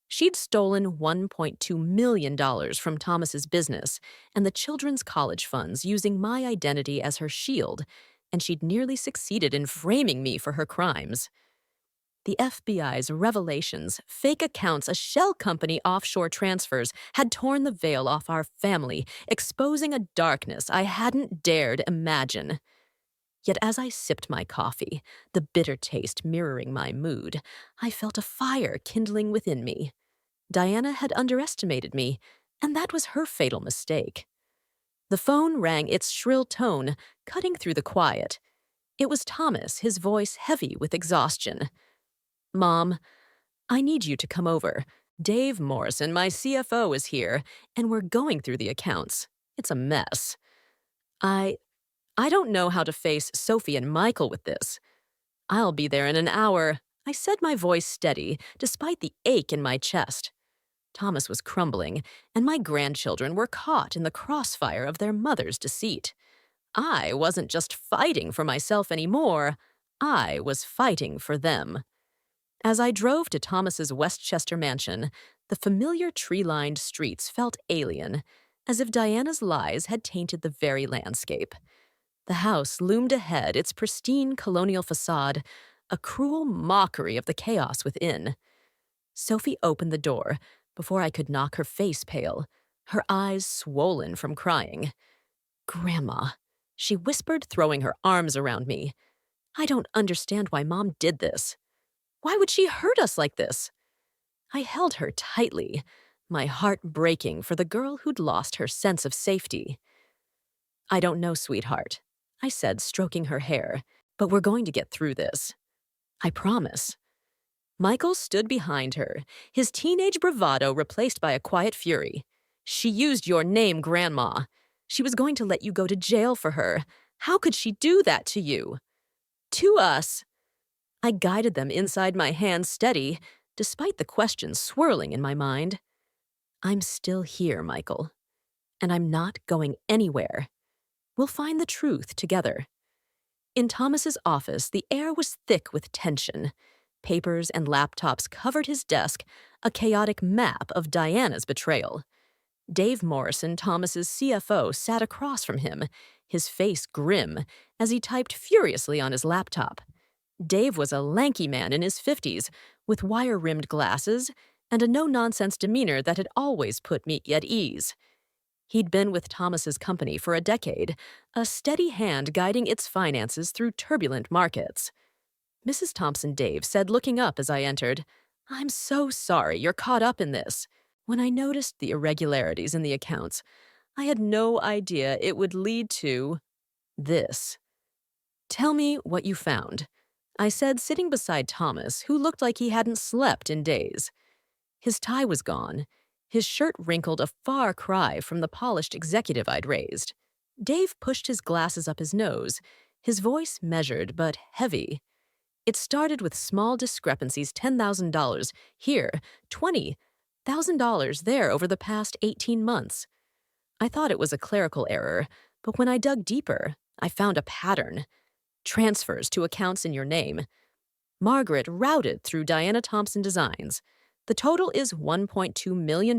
She'd stolen $1.2 million from Thomas's business and the children's college funds using my identity as her shield, and she'd nearly succeeded in framing me for her crimes. The FBI's revelations, fake accounts, a shell company offshore transfers had torn the veil off our family, exposing a darkness I hadn't dared imagine. Yet as I sipped my coffee, the bitter taste mirroring my mood, I felt a fire kindling within me. Diana had underestimated me, and that was her fatal mistake. The phone rang its shrill tone, cutting through the quiet. It was Thomas, his voice heavy with exhaustion. Mom, I need you to come over. Dave Morrison, my CFO, is here, and we're going through the accounts. It's a mess. I don't know how to face Sophie and Michael with this. I'll be there in an hour. I said, my voice steady, despite the ache in my chest. Thomas was crumbling, and my grandchildren were caught in the crossfire of their mother's deceit. I wasn't just fighting for myself anymore. I was fighting for them. As I drove to Thomas's Westchester mansion, the familiar tree-lined streets felt alien, as if Diana's lies had tainted the very landscape. The house loomed ahead, its pristine colonial facade, a cruel mockery of the chaos within. Sophie opened the door before I could knock her face pale, her eyes swollen from crying. Grandma, she whispered, throwing her arms around me. I don't understand why Mom did this. Why would she hurt us like this? I held her tightly, my heart breaking for the girl who'd lost her sense of safety. I don't know, sweetheart, I said, stroking her hair, but we're going to get through this. I promise. Michael stood behind her, his teenage bravado replaced by a quiet fury. She used your name, Grandma. She was going to let you go to jail for her. How could she do that to you? To us. I guided them inside my hands steady, despite the questions swirling in my mind. I'm still here, Michael, and I'm not going anywhere. We'll find the truth together. In Thomas's office, the air was thick with tension. Papers and laptops covered his desk, a chaotic map of Diana's betrayal. Dave Morrison, Thomas's CFO, sat across from him, his face grim, as he typed furiously on his laptop. Dave was a lanky man in his 50s, with wire-rimmed glasses and a no-nonsense demeanor that had always put me at ease. He'd been with Thomas's company for a decade, a steady hand guiding its finances through turbulent markets. Mrs. Thompson Dave said, looking up as I entered, I'm so sorry you're caught up in this. When I noticed the irregularities in the accounts, I had no idea it would lead to this. Tell me what you found, I said, sitting beside Thomas, who looked like he hadn't slept in days. His tie was gone, His shirt wrinkled a far cry from the polished executive I'd raised. Dave pushed his glasses up his nose, his voice measured but heavy. It started with small discrepancies, $10,000 here, $20,000 there over the past 18 months. I thought it was a clerical error, but when I dug deeper, I found a pattern. Transfers to accounts in your name. Margaret routed through Diana Thompson Designs. The total is $1.2 million,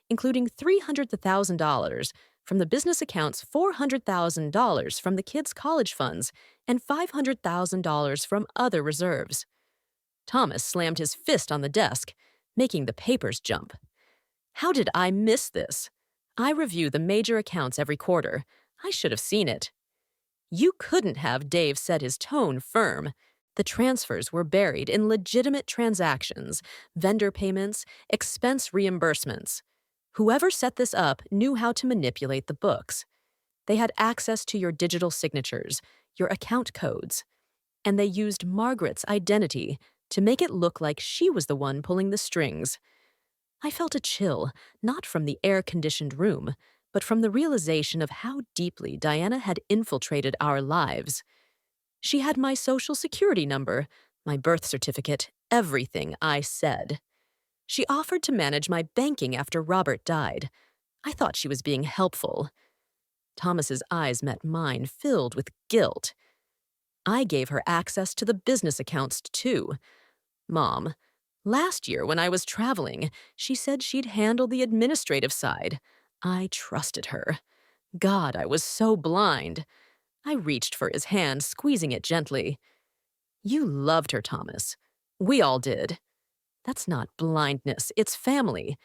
including $300,000 from the business accounts, $400,000 from the kids' college funds, and $500,000 from other reserves. Thomas slammed his fist on the desk, making the papers jump. How did I miss this? I review the major accounts every quarter. I should have seen it. You couldn't have, Dave said, his tone firm. The transfers were buried in legitimate transactions, vendor payments, expense reimbursements. Whoever set this up knew how to manipulate the books. They had access to your digital signatures, your account codes, and they used Margaret's identity to make it look like she was the one pulling the strings. I felt a chill, not from the air-conditioned room, but from the realization of how deeply Diana had infiltrated our lives. She had my social security number, my birth certificate, everything I said. She offered to manage my banking after Robert died. I thought she was being helpful. Thomas's eyes met mine, filled with guilt. I gave her access to the business accounts, too. Mom, last year when I was traveling, she said she'd handle the administrative side. I trusted her. God, I was so blind. I reached for his hand, squeezing it gently. You loved her, Thomas. We all did. That's not blindness, it's family.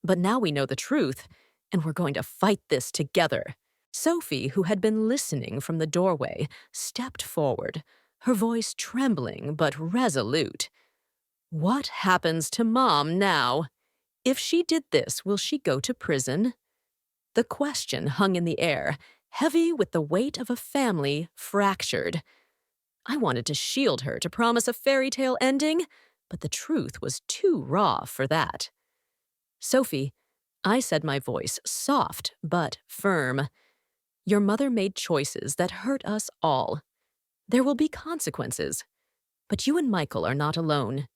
But now we know the truth, and we're going to fight this together. Sophie, who had been listening from the doorway, stepped forward, her voice trembling but resolute. What happens to Mom now? If she did this, will she go to prison? The question hung in the air, heavy with the weight of a family fractured. I wanted to shield her, to promise a fairy tale ending, but the truth was too raw for that. Sophie, I said, my voice soft but firm. Your mother made choices that hurt us all. There will be consequences. But you and Michael are not alone.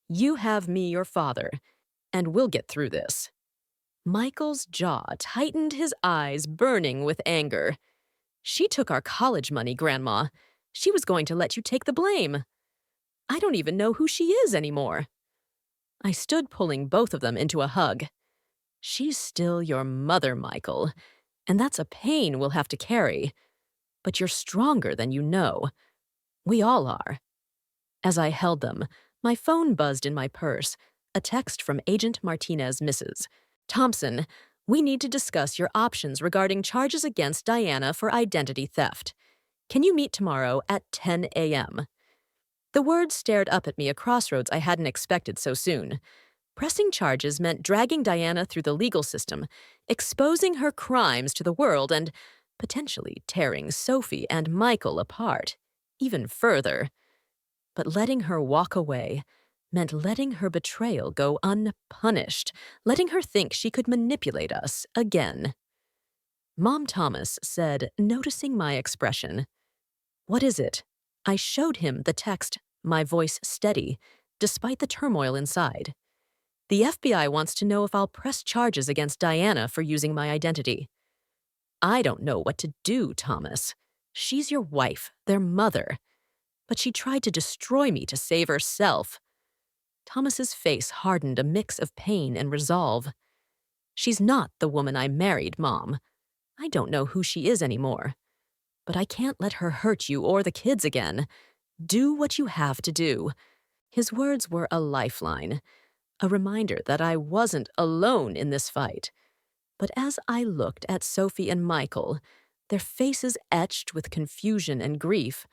You have me, your father, and we'll get through this. Michael's jaw tightened, his eyes burning with anger. She took our college money, Grandma. She was going to let you take the blame. I don't even know who she is anymore. I stood, pulling both of them into a hug. She's still your mother, Michael, and that's a pain we'll have to carry. But you're stronger than you know. We all are. As I held them, my phone buzzed in my purse, a text from Agent Martinez, Mrs. Thompson, we need to discuss your options regarding charges against Diana for identity theft. Can you meet tomorrow at 10 a.m.? The words stared up at me, a crossroads I hadn't expected so soon. Pressing charges meant dragging Diana through the legal system, exposing her crimes to the world, and potentially tearing Sophie and Michael apart, even further. But letting her walk away meant letting her betrayal go unpunished, letting her think she could manipulate us again. Mom Thomas said, noticing my expression, "What is it?" I showed him the text, my voice steady, despite the turmoil inside. The FBI wants to know if I'll press charges against Diana for using my identity. I don't know what to do, Thomas. She's your wife, their mother. But she tried to destroy me to save herself. Thomas's face hardened, a mix of pain and resolve. She's not the woman I married, Mom. I don't know who she is anymore. But I can't let her hurt you or the kids again. Do what you have to do. His words were a lifeline, a reminder that I wasn't alone in this fight. But as I looked at Sophie and Michael, their faces etched with confusion and grief,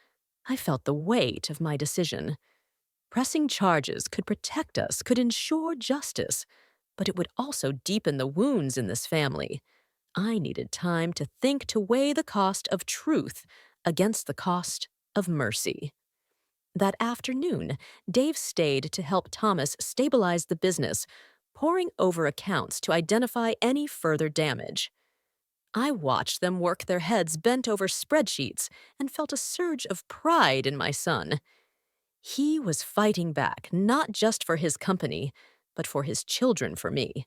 I felt the weight of my decision. Pressing charges could protect us, could ensure justice, but it would also deepen the wounds in this family. I needed time to think, to weigh the cost of truth against the cost of mercy. That afternoon, Dave stayed to help Thomas stabilize the business, poring over accounts to identify any further damage. I watched them work their heads bent over spreadsheets and felt a surge of pride in my son. He was fighting back not just for his company, but for his children for me.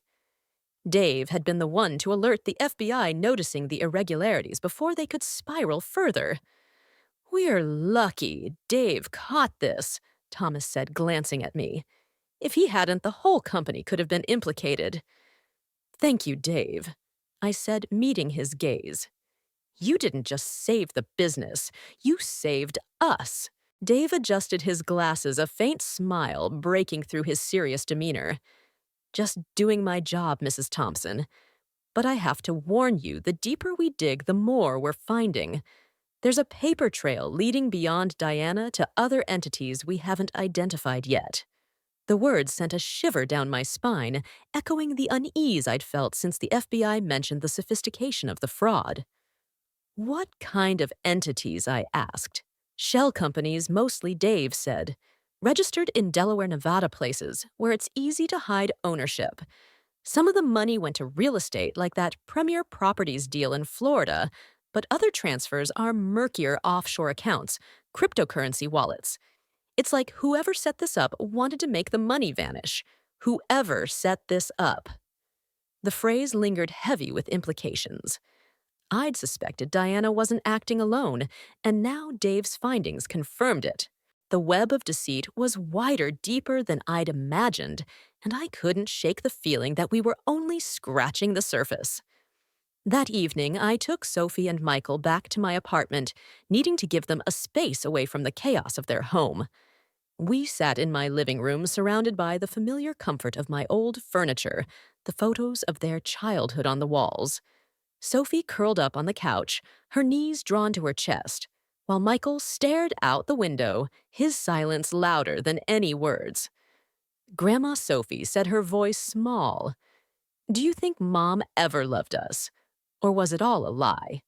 Dave had been the one to alert the FBI noticing the irregularities before they could spiral further. "We're lucky Dave caught this," Thomas said, glancing at me. "If he hadn't, the whole company could have been implicated." "Thank you, Dave," I said, meeting his gaze. "You didn't just save the business, you saved us." Dave adjusted his glasses, a faint smile breaking through his serious demeanor. "Just doing my job, Mrs. Thompson. But I have to warn you, the deeper we dig, the more we're finding. There's a paper trail leading beyond Diana to other entities we haven't identified yet." The words sent a shiver down my spine, echoing the unease I'd felt since the FBI mentioned the sophistication of the fraud. "What kind of entities?" I asked. "Shell companies, mostly," Dave said. "Registered in Delaware, Nevada places, where it's easy to hide ownership. Some of the money went to real estate, like that Premier Properties deal in Florida, but other transfers are murkier offshore accounts, cryptocurrency wallets. It's like whoever set this up wanted to make the money vanish. Whoever set this up." The phrase lingered heavy with implications. I'd suspected Diana wasn't acting alone, and now Dave's findings confirmed it. The web of deceit was wider, deeper than I'd imagined, and I couldn't shake the feeling that we were only scratching the surface. That evening, I took Sophie and Michael back to my apartment, needing to give them a space away from the chaos of their home. We sat in my living room, surrounded by the familiar comfort of my old furniture, the photos of their childhood on the walls. Sophie curled up on the couch, her knees drawn to her chest, while Michael stared out the window, his silence louder than any words. Grandma Sophie said, her voice small, "Do you think Mom ever loved us? Or was it all a lie?"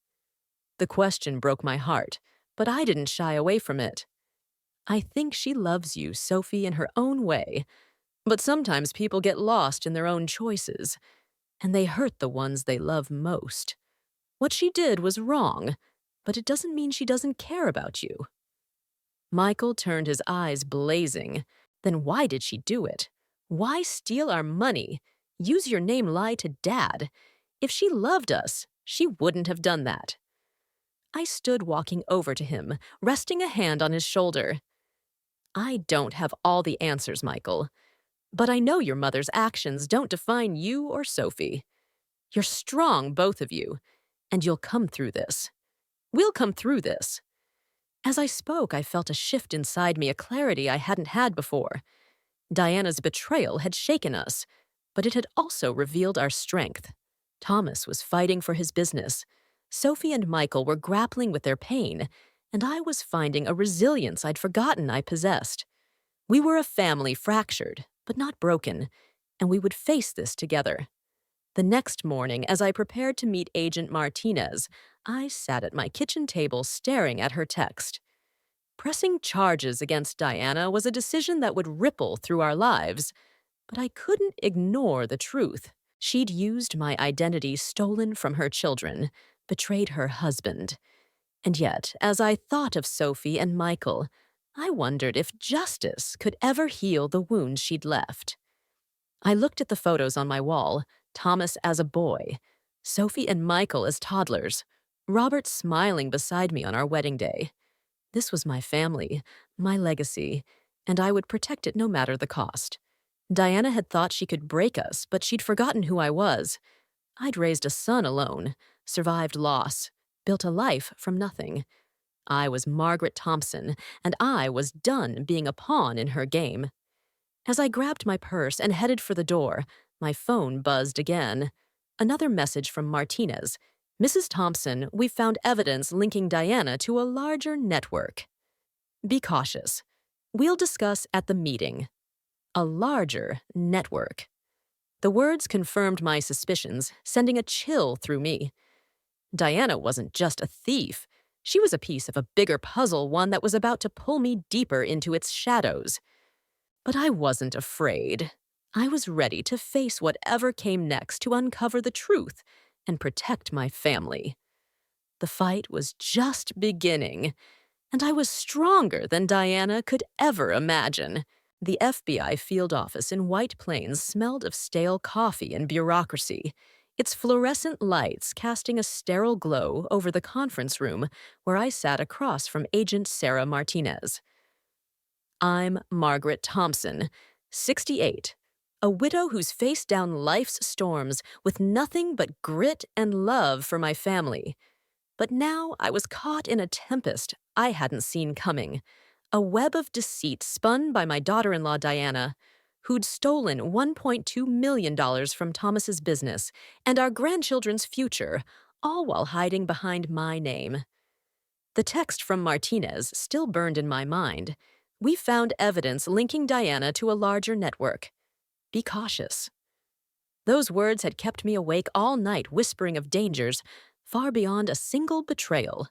The question broke my heart, but I didn't shy away from it. "I think she loves you, Sophie, in her own way. But sometimes people get lost in their own choices, and they hurt the ones they love most. What she did was wrong, but it doesn't mean she doesn't care about you." Michael turned his eyes blazing. "Then why did she do it? Why steal our money? Use your name lie to Dad? If she loved us, she wouldn't have done that." I stood walking over to him, resting a hand on his shoulder. "I don't have all the answers, Michael. But I know your mother's actions don't define you or Sophie. You're strong, both of you, and you'll come through this. We'll come through this." As I spoke, I felt a shift inside me, a clarity I hadn't had before. Diana's betrayal had shaken us, but it had also revealed our strength. Thomas was fighting for his business. Sophie and Michael were grappling with their pain, and I was finding a resilience I'd forgotten I possessed. We were a family fractured, but not broken, and we would face this together. The next morning, as I prepared to meet Agent Martinez, I sat at my kitchen table staring at her text. Pressing charges against Diana was a decision that would ripple through our lives, but I couldn't ignore the truth. She'd used my identity stolen from her children, betrayed her husband. And yet, as I thought of Sophie and Michael, I wondered if justice could ever heal the wounds she'd left. I looked at the photos on my wall, Thomas as a boy, Sophie and Michael as toddlers, Robert smiling beside me on our wedding day. This was my family, my legacy, and I would protect it no matter the cost. Diana had thought she could break us, but she'd forgotten who I was. I'd raised a son alone, survived loss, built a life from nothing. I was Margaret Thompson, and I was done being a pawn in her game. As I grabbed my purse and headed for the door, my phone buzzed again. Another message from Martinez. "Mrs. Thompson, we've found evidence linking Diana to a larger network. Be cautious. We'll discuss at the meeting." A larger network. The words confirmed my suspicions, sending a chill through me. Diana wasn't just a thief. She was a piece of a bigger puzzle, one that was about to pull me deeper into its shadows. But I wasn't afraid. I was ready to face whatever came next to uncover the truth and protect my family. The fight was just beginning, and I was stronger than Diana could ever imagine. The FBI field office in White Plains smelled of stale coffee and bureaucracy, its fluorescent lights casting a sterile glow over the conference room where I sat across from Agent Sarah Martinez. I'm Margaret Thompson, 68, a widow who's faced down life's storms with nothing but grit and love for my family. But now I was caught in a tempest I hadn't seen coming, a web of deceit spun by my daughter-in-law Diana, who'd stolen $1.2 million from Thomas's business and our grandchildren's future, all while hiding behind my name. The text from Martinez still burned in my mind. We found evidence linking Diana to a larger network. Be cautious. Those words had kept me awake all night, whispering of dangers far beyond a single betrayal.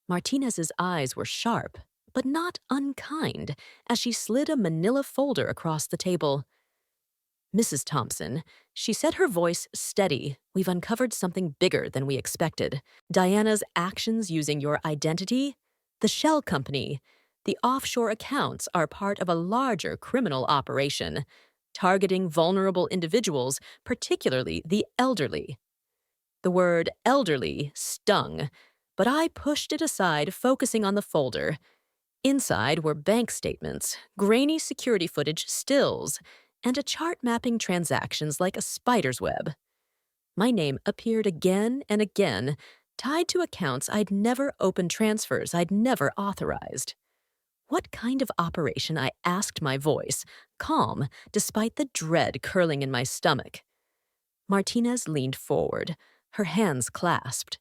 Martinez's eyes were sharp, but not unkind, as she slid a manila folder across the table. Mrs. Thompson, she said, her voice steady, we've uncovered something bigger than we expected. Diana's actions using your identity, the shell company, the offshore accounts are part of a larger criminal operation, targeting vulnerable individuals, particularly the elderly. The word elderly stung, but I pushed it aside, focusing on the folder. Inside were bank statements, grainy security footage stills, and a chart mapping transactions like a spider's web. My name appeared again and again, tied to accounts I'd never opened, transfers I'd never authorized. What kind of operation, I asked, my voice calm despite the dread curling in my stomach. Martinez leaned forward, her hands clasped.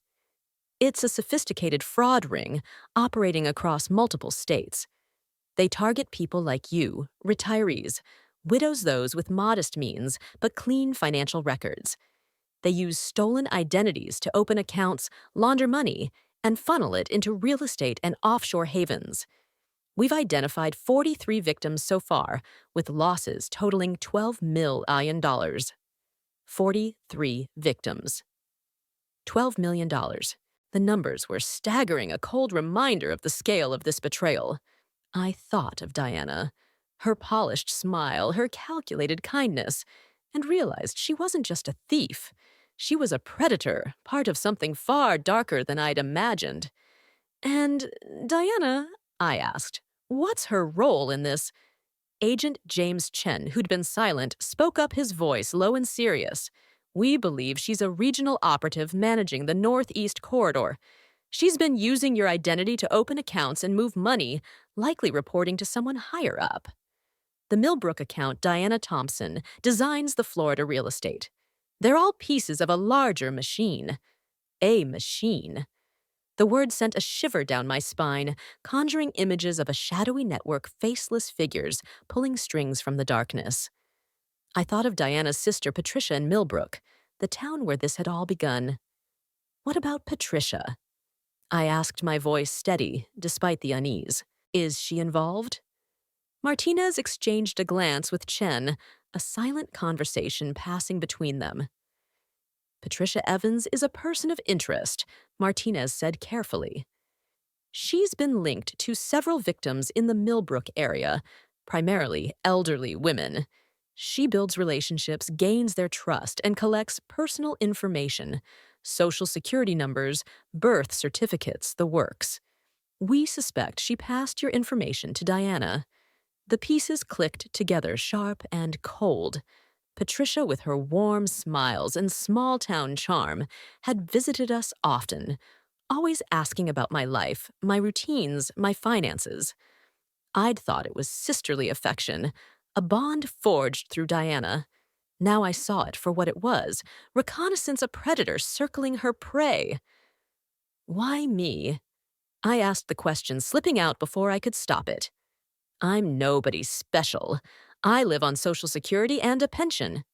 It's a sophisticated fraud ring operating across multiple states. They target people like you, retirees, widows, those with modest means but clean financial records. They use stolen identities to open accounts, launder money, and funnel it into real estate and offshore havens. We've identified 43 victims so far, with losses totaling $12 million. 43 victims. $12 million. The numbers were staggering, a cold reminder of the scale of this betrayal. I thought of Diana, her polished smile, her calculated kindness, and realized she wasn't just a thief. She was a predator, part of something far darker than I'd imagined. And Diana, I asked, what's her role in this? Agent James Chen, who'd been silent, spoke up, his voice low and serious. We believe she's a regional operative managing the Northeast Corridor. She's been using your identity to open accounts and move money, likely reporting to someone higher up. The Millbrook account, Diana Thompson, designs the Florida real estate. They're all pieces of a larger machine. A machine. The word sent a shiver down my spine, conjuring images of a shadowy network, faceless figures pulling strings from the darkness. I thought of Diana's sister Patricia in Millbrook, the town where this had all begun. What about Patricia? I asked, my voice steady, despite the unease. Is she involved? Martinez exchanged a glance with Chen, a silent conversation passing between them. Patricia Evans is a person of interest, Martinez said carefully. She's been linked to several victims in the Millbrook area, primarily elderly women. She builds relationships, gains their trust, and collects personal information, social security numbers, birth certificates, the works. We suspect she passed your information to Diana. The pieces clicked together, sharp and cold. Patricia, with her warm smiles and small-town charm, had visited us often, always asking about my life, my routines, my finances. I'd thought it was sisterly affection, a bond forged through Diana. Now I saw it for what it was, reconnaissance, a predator circling her prey. Why me? I asked the question, slipping out before I could stop it. I'm nobody special. I live on Social Security and a pension.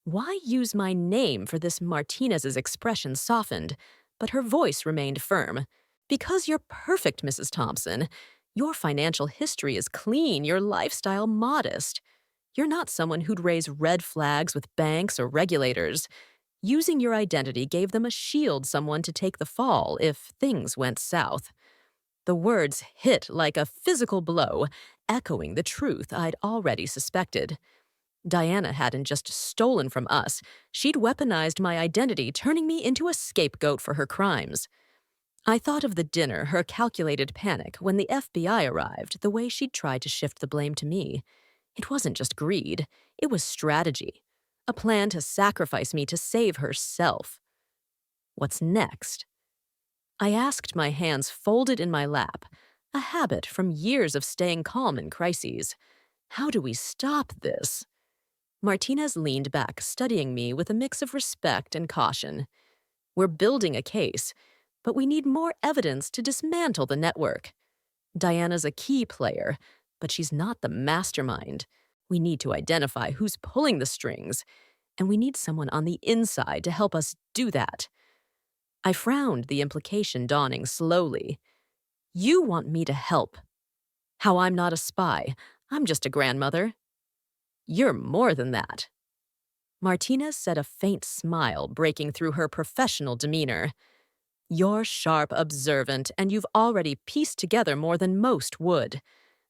Why use my name for this? Martinez's expression softened, but her voice remained firm. Because you're perfect, Mrs. Thompson. Your financial history is clean, your lifestyle modest. You're not someone who'd raise red flags with banks or regulators. Using your identity gave them a shield someone to take the fall if things went south. The words hit like a physical blow, echoing the truth I'd already suspected. Diana hadn't just stolen from us, she'd weaponized my identity, turning me into a scapegoat for her crimes. I thought of the dinner, her calculated panic when the FBI arrived, the way she'd tried to shift the blame to me. It wasn't just greed, it was strategy. A plan to sacrifice me to save herself. What's next? I asked, my hands folded in my lap, a habit from years of staying calm in crises. How do we stop this? Martinez leaned back, studying me with a mix of respect and caution. We're building a case, but we need more evidence to dismantle the network. Diana's a key player, but she's not the mastermind. We need to identify who's pulling the strings, and we need someone on the inside to help us do that. I frowned, the implication dawning slowly. You want me to help. How I'm not a spy. I'm just a grandmother. You're more than that. Martinez said, a faint smile breaking through her professional demeanor. You're sharp, observant, and you've already pieced together more than most would.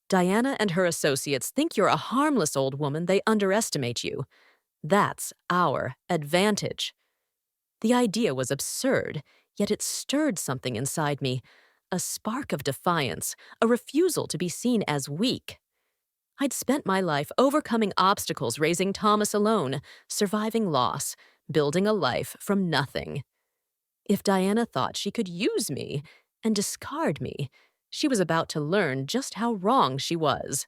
Diana and her associates think you're a harmless old woman. They underestimate you. That's our advantage. The idea was absurd, yet it stirred something inside me, a spark of defiance, a refusal to be seen as weak. I'd spent my life overcoming obstacles, raising Thomas alone, surviving loss, building a life from nothing. If Diana thought she could use me and discard me, she was about to learn just how wrong she was.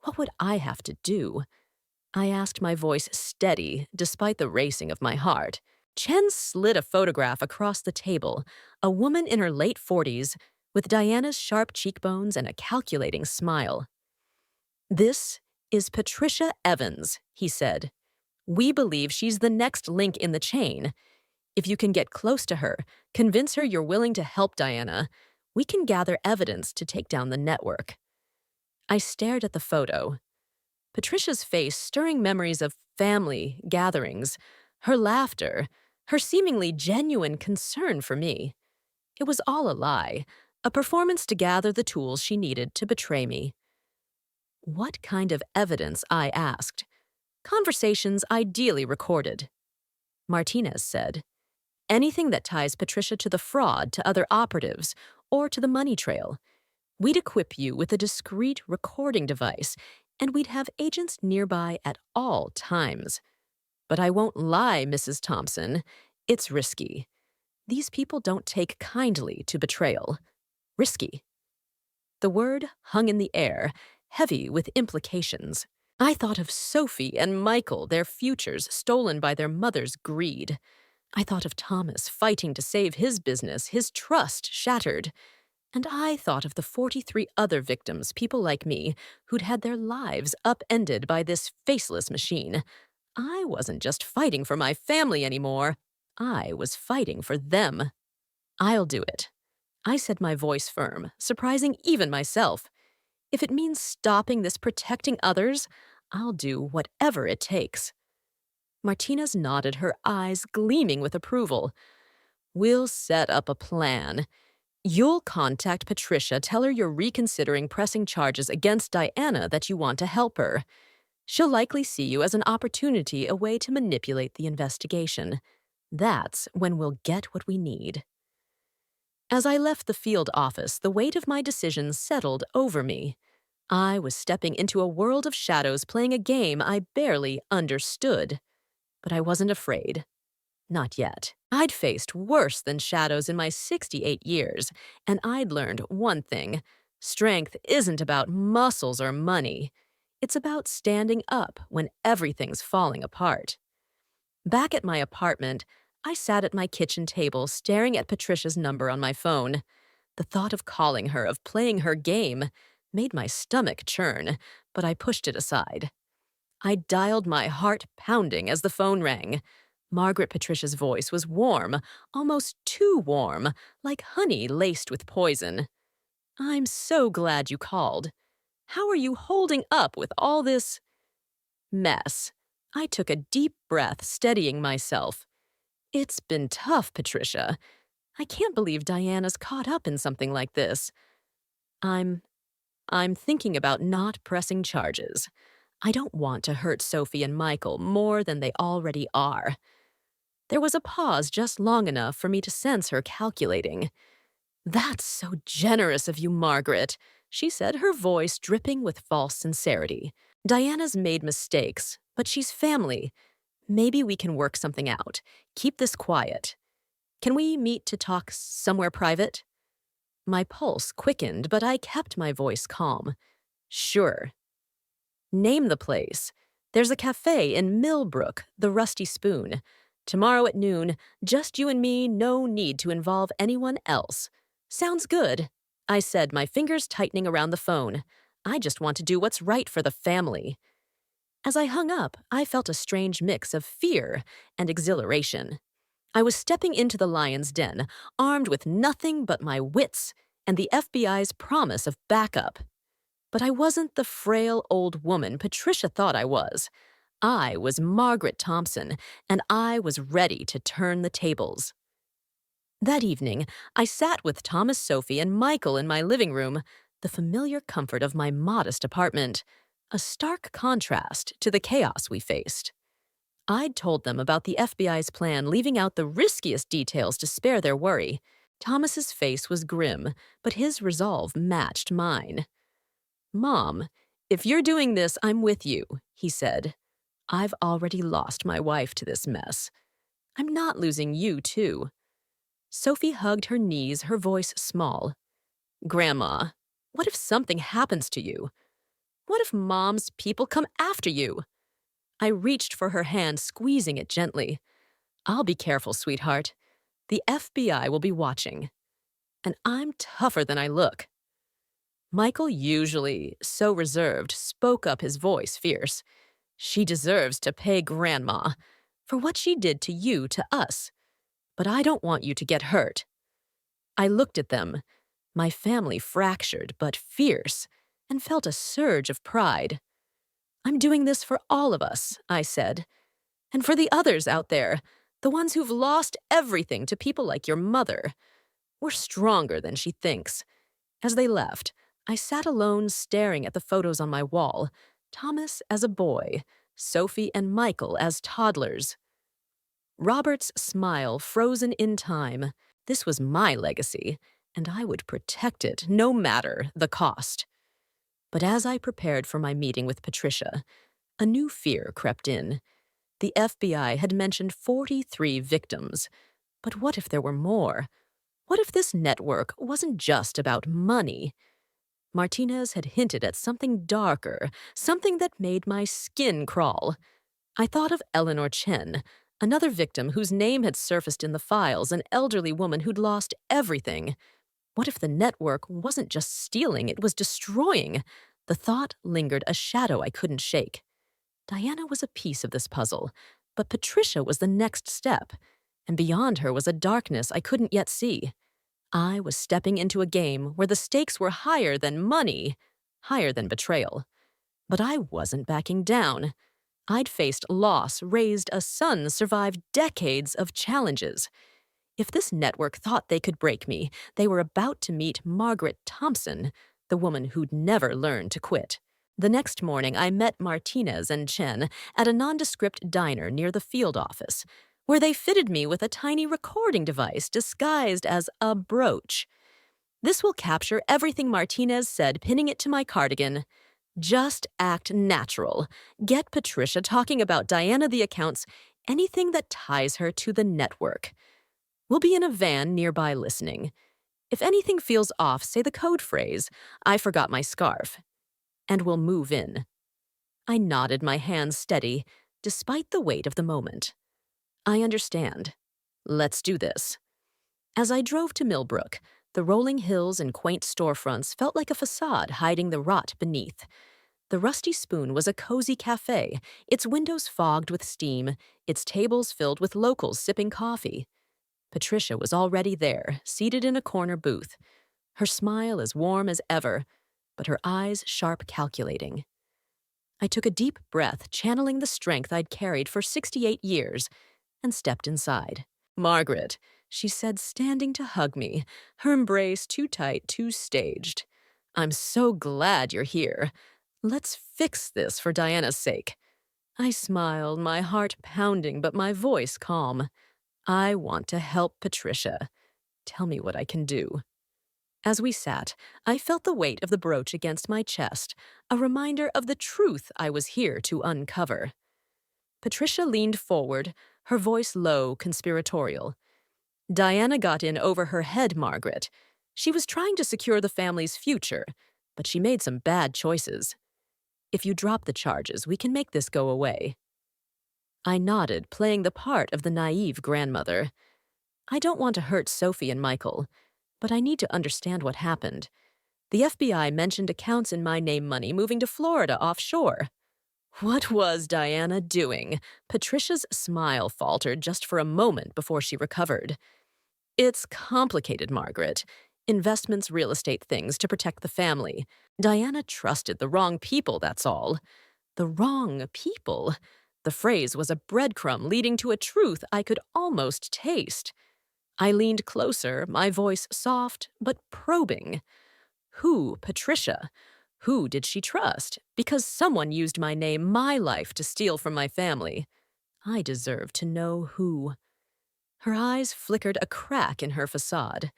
What would I have to do? I asked, my voice steady despite the racing of my heart. Chen slid a photograph across the table, a woman in her late 40s with Diana's sharp cheekbones and a calculating smile. This is Patricia Evans, he said. We believe she's the next link in the chain. If you can get close to her, convince her you're willing to help Diana, we can gather evidence to take down the network. I stared at the photo. Patricia's face stirring memories of family gatherings, her laughter, her seemingly genuine concern for me. It was all a lie, a performance to gather the tools she needed to betray me. What kind of evidence? I asked. Conversations ideally recorded. Martinez said, anything that ties Patricia to the fraud, to other operatives, or to the money trail. We'd equip you with a discreet recording device, and we'd have agents nearby at all times. But I won't lie, Mrs. Thompson. It's risky. These people don't take kindly to betrayal. Risky. The word hung in the air, heavy with implications. I thought of Sophie and Michael, their futures stolen by their mother's greed. I thought of Thomas fighting to save his business, his trust shattered. And I thought of the 43 other victims, people like me, who'd had their lives upended by this faceless machine. I wasn't just fighting for my family anymore. I was fighting for them. I'll do it. I said, my voice firm, surprising even myself. If it means stopping this protecting others, I'll do whatever it takes. Martinez nodded, her eyes gleaming with approval. We'll set up a plan. You'll contact Patricia, tell her you're reconsidering pressing charges against Diana, that you want to help her. She'll likely see you as an opportunity, a way to manipulate the investigation. That's when we'll get what we need. As I left the field office, the weight of my decisions settled over me. I was stepping into a world of shadows, playing a game I barely understood. But I wasn't afraid. Not yet. I'd faced worse than shadows in my 68 years, and I'd learned one thing. Strength isn't about muscles or money. It's about standing up when everything's falling apart. Back at my apartment, I sat at my kitchen table, staring at Patricia's number on my phone. The thought of calling her, of playing her game, made my stomach churn, but I pushed it aside. I dialed, my heart pounding as the phone rang. Margaret Patricia's voice was warm, almost too warm, like honey laced with poison. I'm so glad you called. How are you holding up with all this? Mess. I took a deep breath, steadying myself. It's been tough, Patricia. I can't believe Diana's caught up in something like this. I'm I'm thinking about not pressing charges. I don't want to hurt Sophie and Michael more than they already are. There was a pause just long enough for me to sense her calculating. That's so generous of you, Margaret, she said, her voice dripping with false sincerity. Diana's made mistakes, but she's family. Maybe we can work something out. Keep this quiet. Can we meet to talk somewhere private? My pulse quickened, but I kept my voice calm. Sure. Name the place. There's a cafe in Millbrook, the Rusty Spoon. Tomorrow at noon, just you and me, no need to involve anyone else. Sounds good, I said, my fingers tightening around the phone. I just want to do what's right for the family. As I hung up, I felt a strange mix of fear and exhilaration. I was stepping into the lion's den, armed with nothing but my wits and the FBI's promise of backup. But I wasn't the frail old woman Patricia thought I was. I was Margaret Thompson, and I was ready to turn the tables. That evening, I sat with Thomas, Sophie, and Michael in my living room, the familiar comfort of my modest apartment, a stark contrast to the chaos we faced. I'd told them about the FBI's plan, leaving out the riskiest details to spare their worry. Thomas's face was grim, but his resolve matched mine. Mom, if you're doing this, I'm with you, he said. I've already lost my wife to this mess. I'm not losing you, too. Sophie hugged her knees, her voice small. Grandma, what if something happens to you? What if Mom's people come after you? I reached for her hand, squeezing it gently. I'll be careful, sweetheart. The FBI will be watching. And I'm tougher than I look. Michael, usually so reserved, spoke up, his voice fierce. She deserves to pay Grandma for what she did to you, to us. But I don't want you to get hurt. I looked at them, my family fractured but fierce, and felt a surge of pride. I'm doing this for all of us, I said. And for the others out there, the ones who've lost everything to people like your mother. We're stronger than she thinks. As they left, I sat alone staring at the photos on my wall, Thomas as a boy, Sophie and Michael as toddlers. Robert's smile frozen in time. This was my legacy, and I would protect it no matter the cost. But as I prepared for my meeting with Patricia, a new fear crept in. The FBI had mentioned 43 victims. But what if there were more? What if this network wasn't just about money? Martinez had hinted at something darker, something that made my skin crawl. I thought of Eleanor Chen, another victim whose name had surfaced in the files, an elderly woman who'd lost everything. What if the network wasn't just stealing, it was destroying? The thought lingered, a shadow I couldn't shake. Diana was a piece of this puzzle, but Patricia was the next step, and beyond her was a darkness I couldn't yet see. I was stepping into a game where the stakes were higher than money, higher than betrayal. But I wasn't backing down. I'd faced loss, raised a son, survived decades of challenges. If this network thought they could break me, they were about to meet Margaret Thompson, the woman who'd never learned to quit. The next morning, I met Martinez and Chen at a nondescript diner near the field office, where they fitted me with a tiny recording device disguised as a brooch. This will capture everything Martinez said, pinning it to my cardigan. Just act natural. Get Patricia talking about Diana the accounts, anything that ties her to the network. We'll be in a van nearby listening. If anything feels off, say the code phrase, I forgot my scarf, and we'll move in. I nodded, my hands steady, despite the weight of the moment. I understand. Let's do this. As I drove to Millbrook, the rolling hills and quaint storefronts felt like a facade hiding the rot beneath. The Rusty Spoon was a cozy cafe, its windows fogged with steam, its tables filled with locals sipping coffee. Patricia was already there, seated in a corner booth, her smile as warm as ever, but her eyes sharp, calculating. I took a deep breath, channeling the strength I'd carried for 68 years, and stepped inside. Margaret, she said, standing to hug me, her embrace too tight, too staged. I'm so glad you're here. Let's fix this for Diana's sake. I smiled, my heart pounding, but my voice calm. I want to help Patricia. Tell me what I can do. As we sat, I felt the weight of the brooch against my chest, a reminder of the truth I was here to uncover. Patricia leaned forward, her voice low, conspiratorial. Diana got in over her head, Margaret. She was trying to secure the family's future, but she made some bad choices. If you drop the charges, we can make this go away. I nodded, playing the part of the naive grandmother. I don't want to hurt Sophie and Michael, but I need to understand what happened. The FBI mentioned accounts in my name money moving to Florida offshore. What was Diana doing? Patricia's smile faltered just for a moment before she recovered. It's complicated, Margaret. Investments, real estate things to protect the family. Diana trusted the wrong people, that's all. The wrong people? The phrase was a breadcrumb leading to a truth I could almost taste. I leaned closer, my voice soft but probing. Who, Patricia? Who did she trust? Because someone used my name, my life, to steal from my family. I deserve to know who. Her eyes flickered a crack in her facade.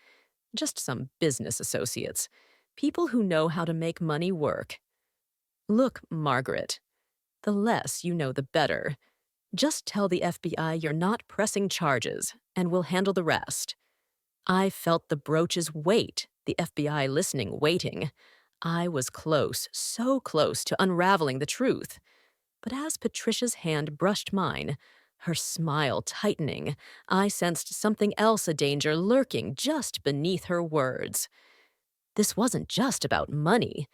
Just some business associates. People who know how to make money work. Look, Margaret. The less you know, the better. Just tell the FBI you're not pressing charges, and we'll handle the rest. I felt the brooch's weight, the FBI listening, waiting. I was close, so close to unraveling the truth. But as Patricia's hand brushed mine, her smile tightening, I sensed something else, a danger lurking just beneath her words. This wasn't just about money.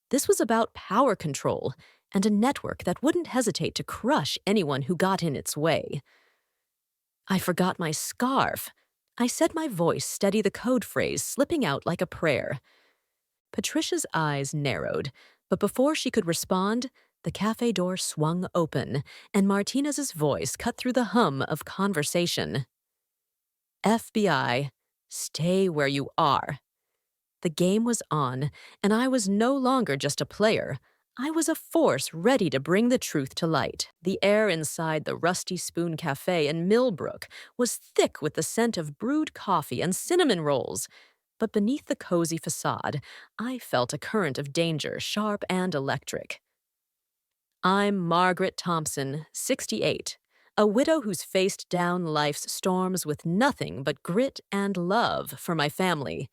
This was about power control and a network that wouldn't hesitate to crush anyone who got in its way. I forgot my scarf. I said, my voice steady, the code phrase slipping out like a prayer. Patricia's eyes narrowed, but before she could respond, the cafe door swung open, and Martinez's voice cut through the hum of conversation. FBI, stay where you are. The game was on, and I was no longer just a player. I was a force ready to bring the truth to light. The air inside the Rusty Spoon Cafe in Millbrook was thick with the scent of brewed coffee and cinnamon rolls. But beneath the cozy facade, I felt a current of danger, sharp and electric. I'm Margaret Thompson, 68, a widow who's faced down life's storms with nothing but grit and love for my family.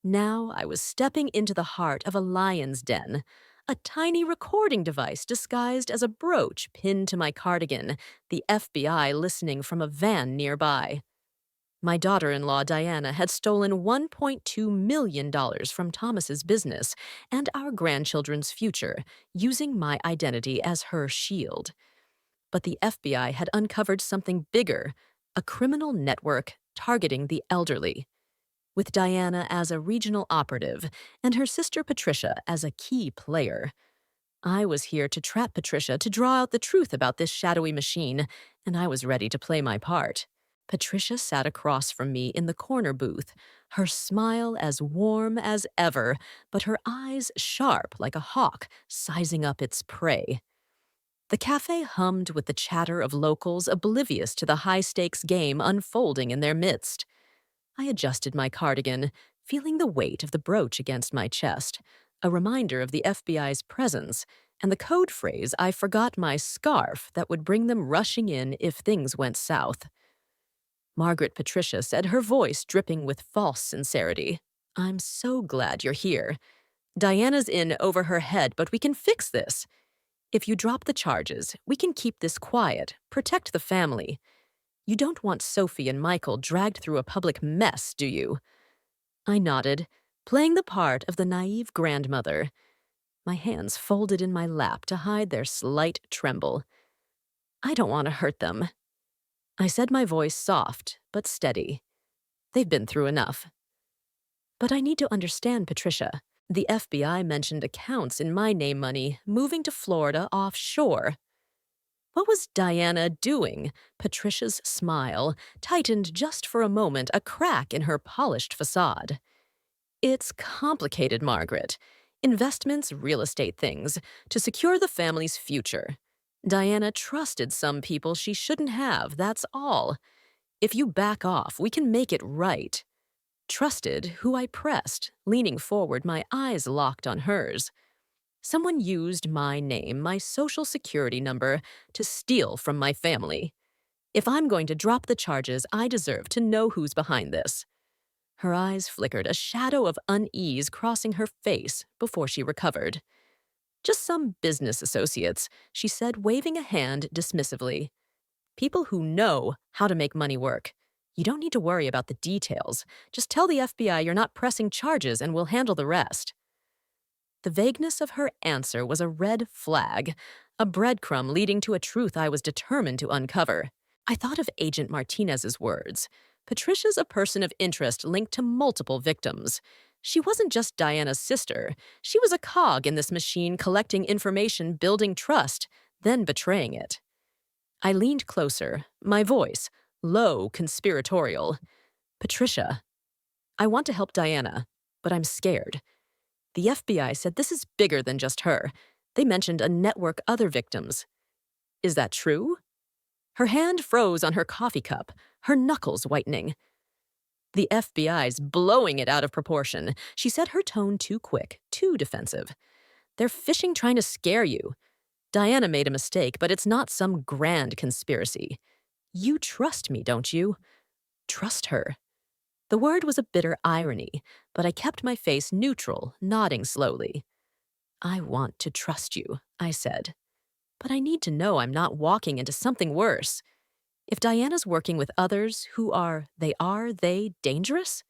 Now I was stepping into the heart of a lion's den, a tiny recording device disguised as a brooch pinned to my cardigan, the FBI listening from a van nearby. My daughter-in-law, Diana, had stolen $1.2 million from Thomas's business and our grandchildren's future, using my identity as her shield. But the FBI had uncovered something bigger, a criminal network targeting the elderly. With Diana as a regional operative and her sister Patricia as a key player. I was here to trap Patricia, to draw out the truth about this shadowy machine, and I was ready to play my part. Patricia sat across from me in the corner booth, her smile as warm as ever, but her eyes sharp like a hawk sizing up its prey. The cafe hummed with the chatter of locals oblivious to the high-stakes game unfolding in their midst. I adjusted my cardigan, feeling the weight of the brooch against my chest, a reminder of the FBI's presence, and the code phrase I forgot my scarf that would bring them rushing in if things went south. Margaret Patricia said, her voice dripping with false sincerity. I'm so glad you're here. Diana's in over her head, but we can fix this. If you drop the charges, we can keep this quiet, protect the family. You don't want Sophie and Michael dragged through a public mess, do you? I nodded, playing the part of the naive grandmother. My hands folded in my lap to hide their slight tremble. I don't want to hurt them. I said, my voice soft but steady. They've been through enough. But I need to understand Patricia. The FBI mentioned accounts in my name money moving to Florida offshore. What was Diana doing? Patricia's smile tightened just for a moment, a crack in her polished facade. It's complicated, Margaret. Investments, real estate things, to secure the family's future. Diana trusted some people she shouldn't have, that's all. If you back off, we can make it right. Trusted who I pressed, leaning forward, my eyes locked on hers. Someone used my name, my social security number, to steal from my family. If I'm going to drop the charges, I deserve to know who's behind this. Her eyes flickered, a shadow of unease crossing her face before she recovered. Just some business associates, she said, waving a hand dismissively. People who know how to make money work. You don't need to worry about the details. Just tell the FBI you're not pressing charges and we'll handle the rest. The vagueness of her answer was a red flag, a breadcrumb leading to a truth I was determined to uncover. I thought of Agent Martinez's words. Patricia's a person of interest linked to multiple victims. She wasn't just Diana's sister. She was a cog in this machine, collecting information, building trust, then betraying it. I leaned closer, my voice low, conspiratorial. Patricia, I want to help Diana, but I'm scared. The FBI said this is bigger than just her. They mentioned a network other victims. Is that true? Her hand froze on her coffee cup, her knuckles whitening. The FBI's blowing it out of proportion. She said, her tone too quick, too defensive. They're fishing, trying to scare you. Diana made a mistake, but it's not some grand conspiracy. You trust me, don't you? Trust her. The word was a bitter irony, but I kept my face neutral, nodding slowly. I want to trust you, I said. But I need to know I'm not walking into something worse. If Diana's working with others, who are they dangerous?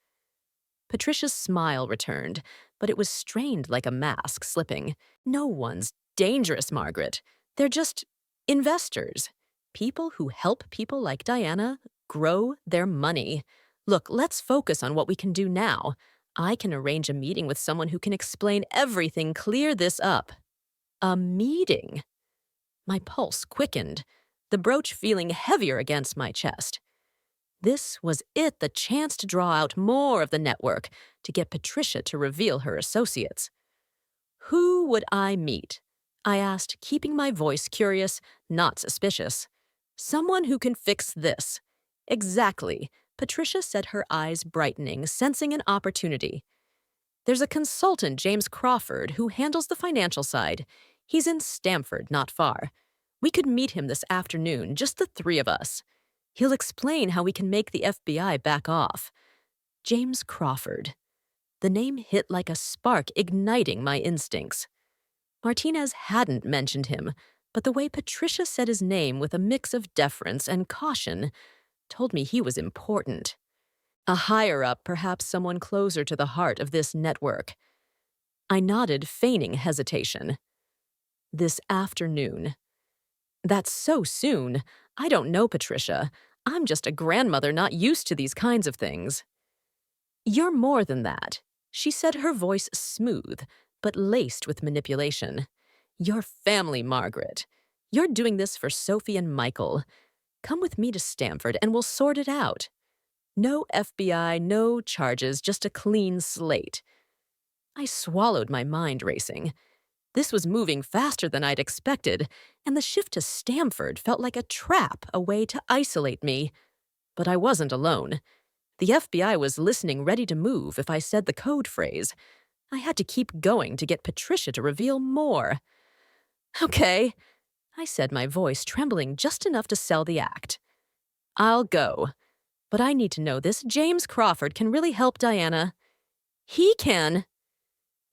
Patricia's smile returned, but it was strained like a mask slipping. No one's dangerous, Margaret. They're just investors. People who help people like Diana grow their money. Look, let's focus on what we can do now. I can arrange a meeting with someone who can explain everything, clear this up. A meeting? My pulse quickened, the brooch feeling heavier against my chest. This was it, the chance to draw out more of the network, to get Patricia to reveal her associates. Who would I meet? I asked, keeping my voice curious, not suspicious. Someone who can fix this. Exactly, Patricia said, her eyes brightening, sensing an opportunity. There's a consultant, James Crawford, who handles the financial side. He's in Stamford, not far. We could meet him this afternoon, just the three of us. He'll explain how we can make the FBI back off. James Crawford. The name hit like a spark, igniting my instincts. Martinez hadn't mentioned him, but the way Patricia said his name with a mix of deference and caution told me he was important. A higher-up, perhaps someone closer to the heart of this network. I nodded, feigning hesitation. This afternoon. That's so soon. I don't know, Patricia. I'm just a grandmother not used to these kinds of things. You're more than that, she said, her voice smooth, but laced with manipulation. You're family, Margaret. You're doing this for Sophie and Michael. Come with me to Stamford and we'll sort it out. No FBI, no charges, just a clean slate. I swallowed, my mind racing. This was moving faster than I'd expected, and the shift to Stamford felt like a trap, a way to isolate me. But I wasn't alone. The FBI was listening, ready to move if I said the code phrase. I had to keep going to get Patricia to reveal more. Okay, I said, my voice trembling just enough to sell the act. I'll go. But I need to know this. James Crawford can really help Diana. He can.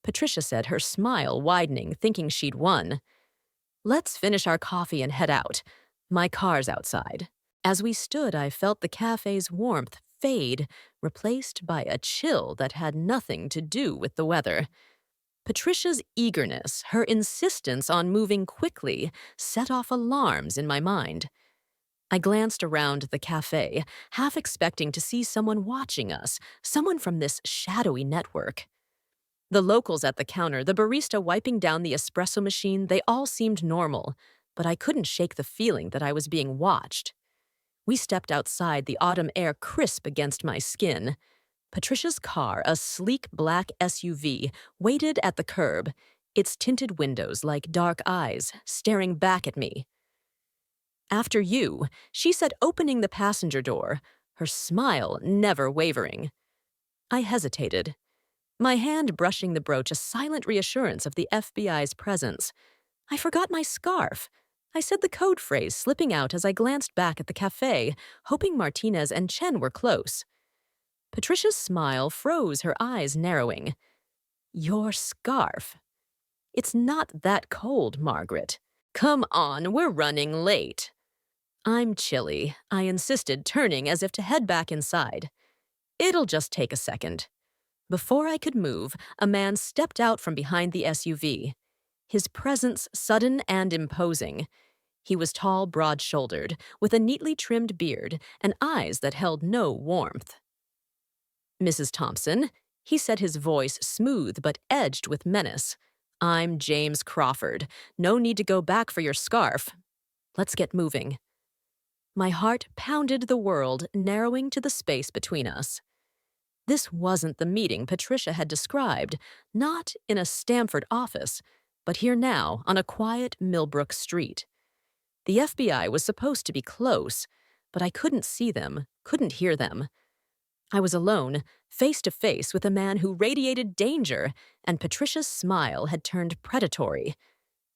Patricia said, her smile widening, thinking she'd won. Let's finish our coffee and head out. My car's outside. As we stood, I felt the cafe's warmth fade, replaced by a chill that had nothing to do with the weather. Patricia's eagerness, her insistence on moving quickly, set off alarms in my mind. I glanced around the cafe, half expecting to see someone watching us, someone from this shadowy network. The locals at the counter, the barista wiping down the espresso machine, they all seemed normal, but I couldn't shake the feeling that I was being watched. We stepped outside, the autumn air crisp against my skin. Patricia's car, a sleek black SUV, waited at the curb, its tinted windows like dark eyes, staring back at me. "After you," she said, opening the passenger door, her smile never wavering. I hesitated, my hand brushing the brooch, a silent reassurance of the FBI's presence. I forgot my scarf. I said the code phrase, slipping out as I glanced back at the cafe, hoping Martinez and Chen were close. Patricia's smile froze, her eyes narrowing. "Your scarf." "It's not that cold, Margaret. Come on, we're running late." "I'm chilly," I insisted, turning as if to head back inside. "It'll just take a second." Before I could move, a man stepped out from behind the SUV. His presence sudden and imposing. He was tall, broad-shouldered, with a neatly trimmed beard and eyes that held no warmth. "Mrs. Thompson," he said, his voice smooth but edged with menace. "I'm James Crawford. No need to go back for your scarf. Let's get moving." My heart pounded the world, narrowing to the space between us. This wasn't the meeting Patricia had described, not in a Stamford office, but here now, on a quiet Millbrook street. The FBI was supposed to be close, but I couldn't see them, couldn't hear them. I was alone, face to face with a man who radiated danger, and Patricia's smile had turned predatory.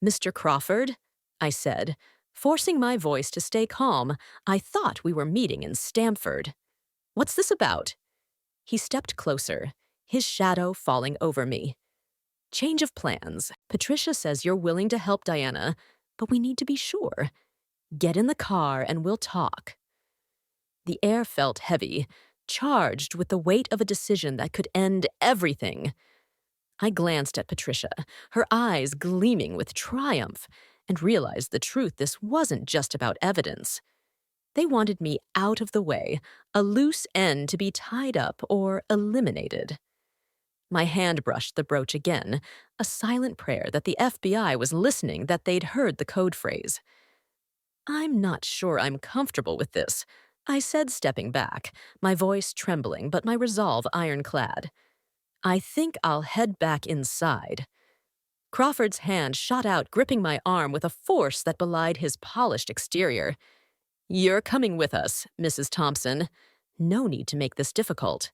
"Mr. Crawford," I said, forcing my voice to stay calm. I thought we were meeting in Stamford. "What's this about?" He stepped closer, his shadow falling over me. "Change of plans. Patricia says you're willing to help Diana, but we need to be sure. Get in the car and we'll talk." The air felt heavy, charged with the weight of a decision that could end everything. I glanced at Patricia, her eyes gleaming with triumph, and realized the truth. This wasn't just about evidence. They wanted me out of the way, a loose end to be tied up or eliminated. My hand brushed the brooch again, a silent prayer that the FBI was listening, that they'd heard the code phrase. "I'm not sure I'm comfortable with this," I said, stepping back, my voice trembling but my resolve ironclad. "I think I'll head back inside." Crawford's hand shot out, gripping my arm with a force that belied his polished exterior. "You're coming with us, Mrs. Thompson. No need to make this difficult."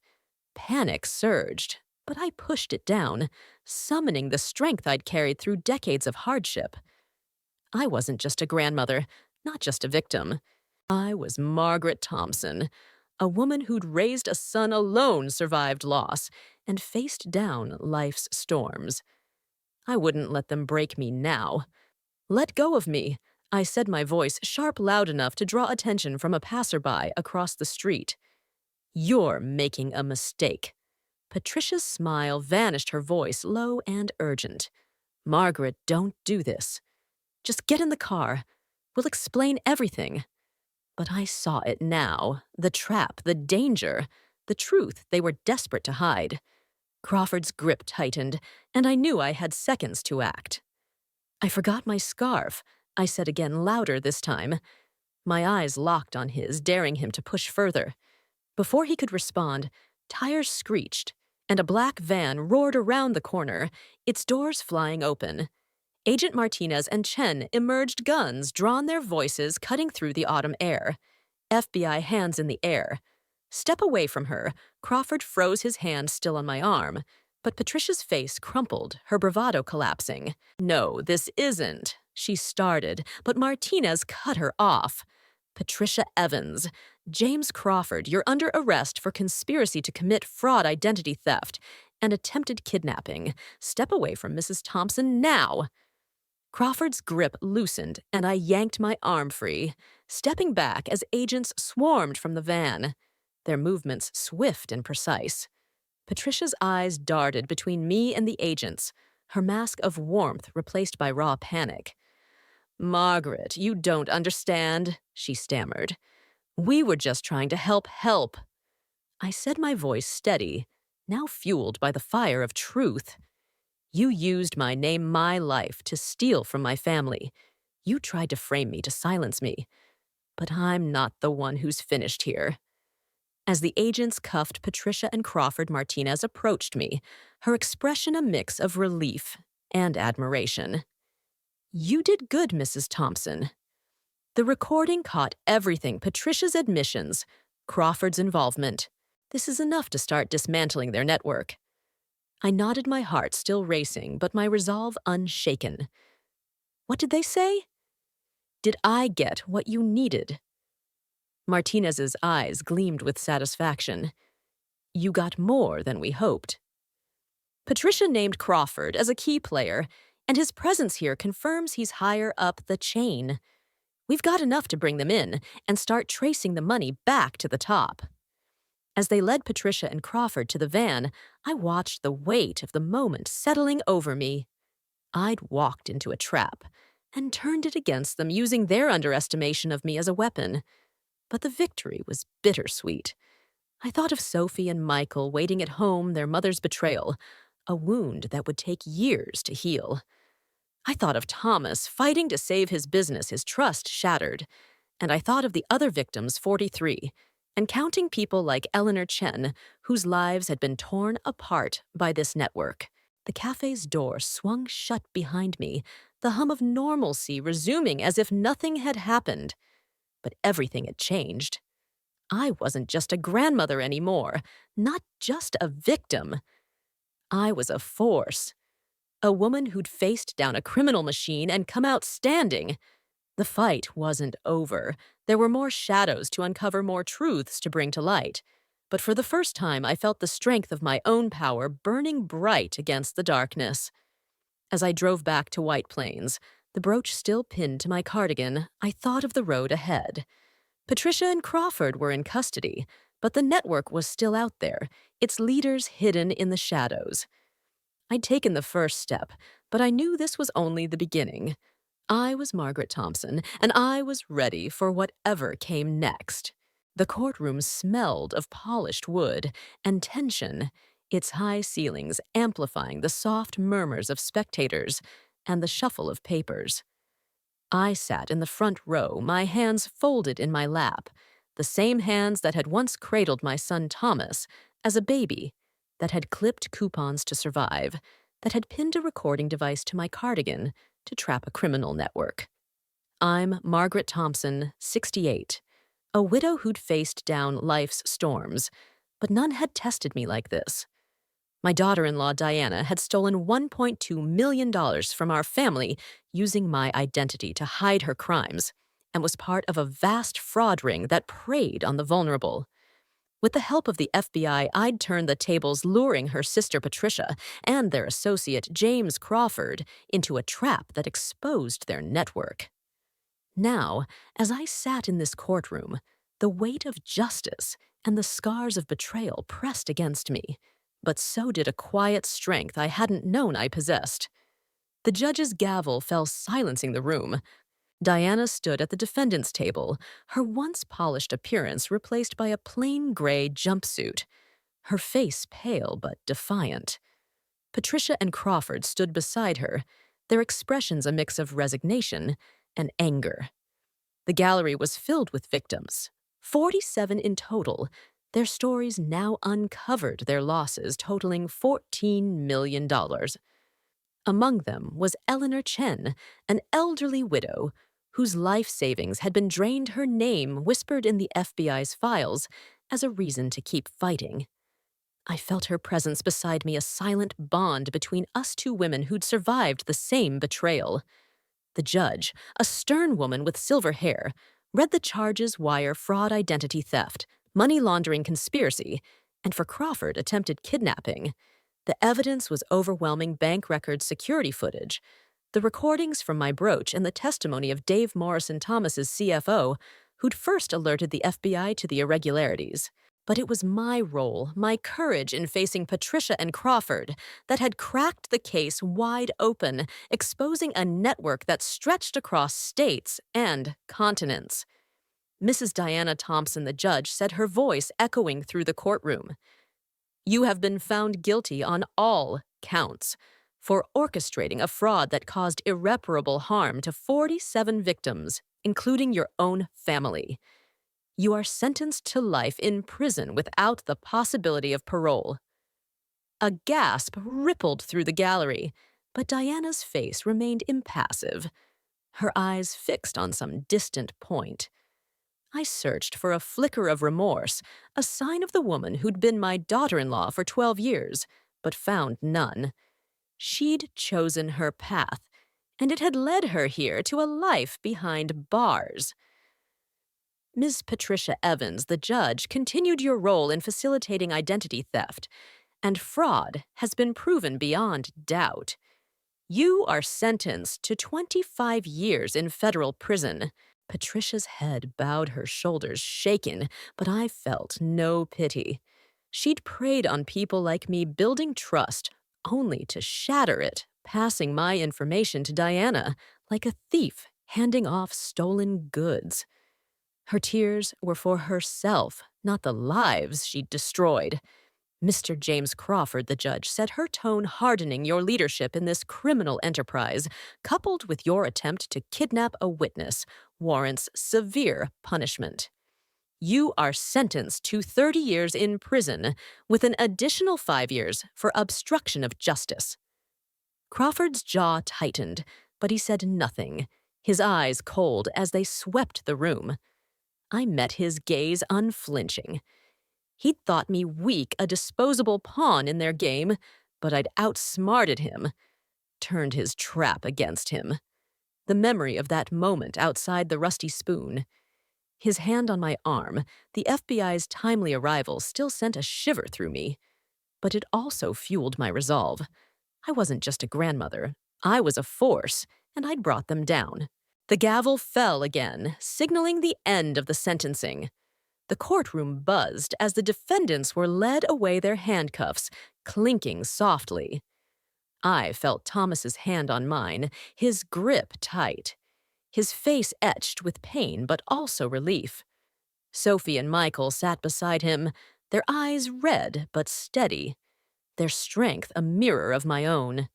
Panic surged, but I pushed it down, summoning the strength I'd carried through decades of hardship. I wasn't just a grandmother, not just a victim. I was Margaret Thompson, a woman who'd raised a son alone, survived loss, and faced down life's storms. I wouldn't let them break me now. "Let go of me," I said, my voice sharp, loud enough to draw attention from a passerby across the street. "You're making a mistake." Patricia's smile vanished, her voice low and urgent. "Margaret, don't do this. Just get in the car. We'll explain everything." But I saw it now, the trap, the danger, the truth they were desperate to hide. Crawford's grip tightened, and I knew I had seconds to act. "I forgot my scarf," I said again, louder this time. My eyes locked on his, daring him to push further. Before he could respond, tires screeched, and a black van roared around the corner, its doors flying open. Agent Martinez and Chen emerged, guns drawn, their voices cutting through the autumn air. FBI hands in the air. "Step away from her." Crawford froze, his hand still on my arm. But Patricia's face crumpled, her bravado collapsing. "No, this isn't," she started, but Martinez cut her off. "Patricia Evans. James Crawford, you're under arrest for conspiracy to commit fraud, identity theft, and attempted kidnapping. Step away from Mrs. Thompson now." Crawford's grip loosened, and I yanked my arm free, stepping back as agents swarmed from the van, their movements swift and precise. Patricia's eyes darted between me and the agents, her mask of warmth replaced by raw panic. "Margaret, you don't understand," she stammered. "We were just trying to help." I said, my voice steady, now fueled by the fire of truth. You used my name, my life, to steal from my family. You tried to frame me to silence me. But I'm not the one who's finished here. As the agents cuffed Patricia and Crawford Martinez approached me, her expression a mix of relief and admiration. You did good, Mrs. Thompson. The recording caught everything: Patricia's admissions, Crawford's involvement. This is enough to start dismantling their network. I nodded, my heart still racing, but my resolve unshaken. What did they say? Did I get what you needed? Martinez's eyes gleamed with satisfaction. You got more than we hoped. Patricia named Crawford as a key player, and his presence here confirms he's higher up the chain. We've got enough to bring them in and start tracing the money back to the top. As they led Patricia and Crawford to the van, I watched the weight of the moment settling over me. I'd walked into a trap and turned it against them, using their underestimation of me as a weapon. But the victory was bittersweet. I thought of Sophie and Michael waiting at home, their mother's betrayal, a wound that would take years to heal. I thought of Thomas fighting to save his business, his trust shattered. And I thought of the other victims, 43, and counting people like Eleanor Chen, whose lives had been torn apart by this network. The cafe's door swung shut behind me, the hum of normalcy resuming as if nothing had happened. But everything had changed. I wasn't just a grandmother anymore, not just a victim. I was a force. A woman who'd faced down a criminal machine and come out standing. The fight wasn't over. There were more shadows to uncover, more truths to bring to light. But for the first time, I felt the strength of my own power burning bright against the darkness. As I drove back to White Plains, the brooch still pinned to my cardigan, I thought of the road ahead. Patricia and Crawford were in custody, but the network was still out there, its leaders hidden in the shadows. I'd taken the first step, but I knew this was only the beginning. I was Margaret Thompson, and I was ready for whatever came next. The courtroom smelled of polished wood and tension, its high ceilings amplifying the soft murmurs of spectators and the shuffle of papers. I sat in the front row, my hands folded in my lap, the same hands that had once cradled my son Thomas as a baby, that had clipped coupons to survive, that had pinned a recording device to my cardigan to trap a criminal network. I'm Margaret Thompson, 68, a widow who'd faced down life's storms, but none had tested me like this. My daughter-in-law, Diana, had stolen $1.2 million from our family using my identity to hide her crimes, and was part of a vast fraud ring that preyed on the vulnerable. With the help of the FBI, I'd turned the tables, luring her sister Patricia and their associate James Crawford into a trap that exposed their network. Now, as I sat in this courtroom, the weight of justice and the scars of betrayal pressed against me, but so did a quiet strength I hadn't known I possessed. The judge's gavel fell, silencing the room. Diana stood at the defendant's table, her once polished appearance replaced by a plain gray jumpsuit, her face pale but defiant. Patricia and Crawford stood beside her, their expressions a mix of resignation and anger. The gallery was filled with victims, 47 in total, their stories now uncovered, their losses totaling $14 million. Among them was Eleanor Chen, an elderly widow whose life savings had been drained, her name whispered in the FBI's files as a reason to keep fighting. I felt her presence beside me, a silent bond between us two women who'd survived the same betrayal. The judge, a stern woman with silver hair, read the charges: wire fraud, identity theft, money laundering conspiracy, and for Crawford, attempted kidnapping. The evidence was overwhelming: bank records, security footage, the recordings from my brooch, and the testimony of Dave Morrison Thomas's CFO, who'd first alerted the FBI to the irregularities. But it was my role, my courage in facing Patricia and Crawford, that had cracked the case wide open, exposing a network that stretched across states and continents. Mrs. Diana Thompson, the judge, said, her voice echoing through the courtroom. You have been found guilty on all counts. for orchestrating a fraud that caused irreparable harm to 47 victims, including your own family. You are sentenced to life in prison without the possibility of parole. A gasp rippled through the gallery, but Diana's face remained impassive, her eyes fixed on some distant point. I searched for a flicker of remorse, a sign of the woman who'd been my daughter-in-law for 12 years, but found none. She'd chosen her path, and it had led her here to a life behind bars. Ms. Patricia Evans, the judge, continued your role in facilitating identity theft, and fraud has been proven beyond doubt. You are sentenced to 25 years in federal prison. Patricia's head bowed, her shoulders shaken, but I felt no pity. She'd preyed on people like me, building trust, only to shatter it, passing my information to Diana, like a thief handing off stolen goods. Her tears were for herself, not the lives she'd destroyed. Mr. James Crawford, the judge, said her tone hardening your leadership in this criminal enterprise, coupled with your attempt to kidnap a witness, warrants severe punishment. You are sentenced to 30 years in prison, with an additional 5 years for obstruction of justice. Crawford's jaw tightened, but he said nothing, his eyes cold as they swept the room. I met his gaze unflinching. He'd thought me weak, a disposable pawn in their game, but I'd outsmarted him, turned his trap against him. The memory of that moment outside the Rusty Spoon. His hand on my arm, the FBI's timely arrival, still sent a shiver through me. But it also fueled my resolve. I wasn't just a grandmother. I was a force, and I'd brought them down. The gavel fell again, signaling the end of the sentencing. The courtroom buzzed as the defendants were led away, their handcuffs clinking softly. I felt Thomas's hand on mine, his grip tight, his face etched with pain but also relief. Sophie and Michael sat beside him, their eyes red but steady, their strength a mirror of my own.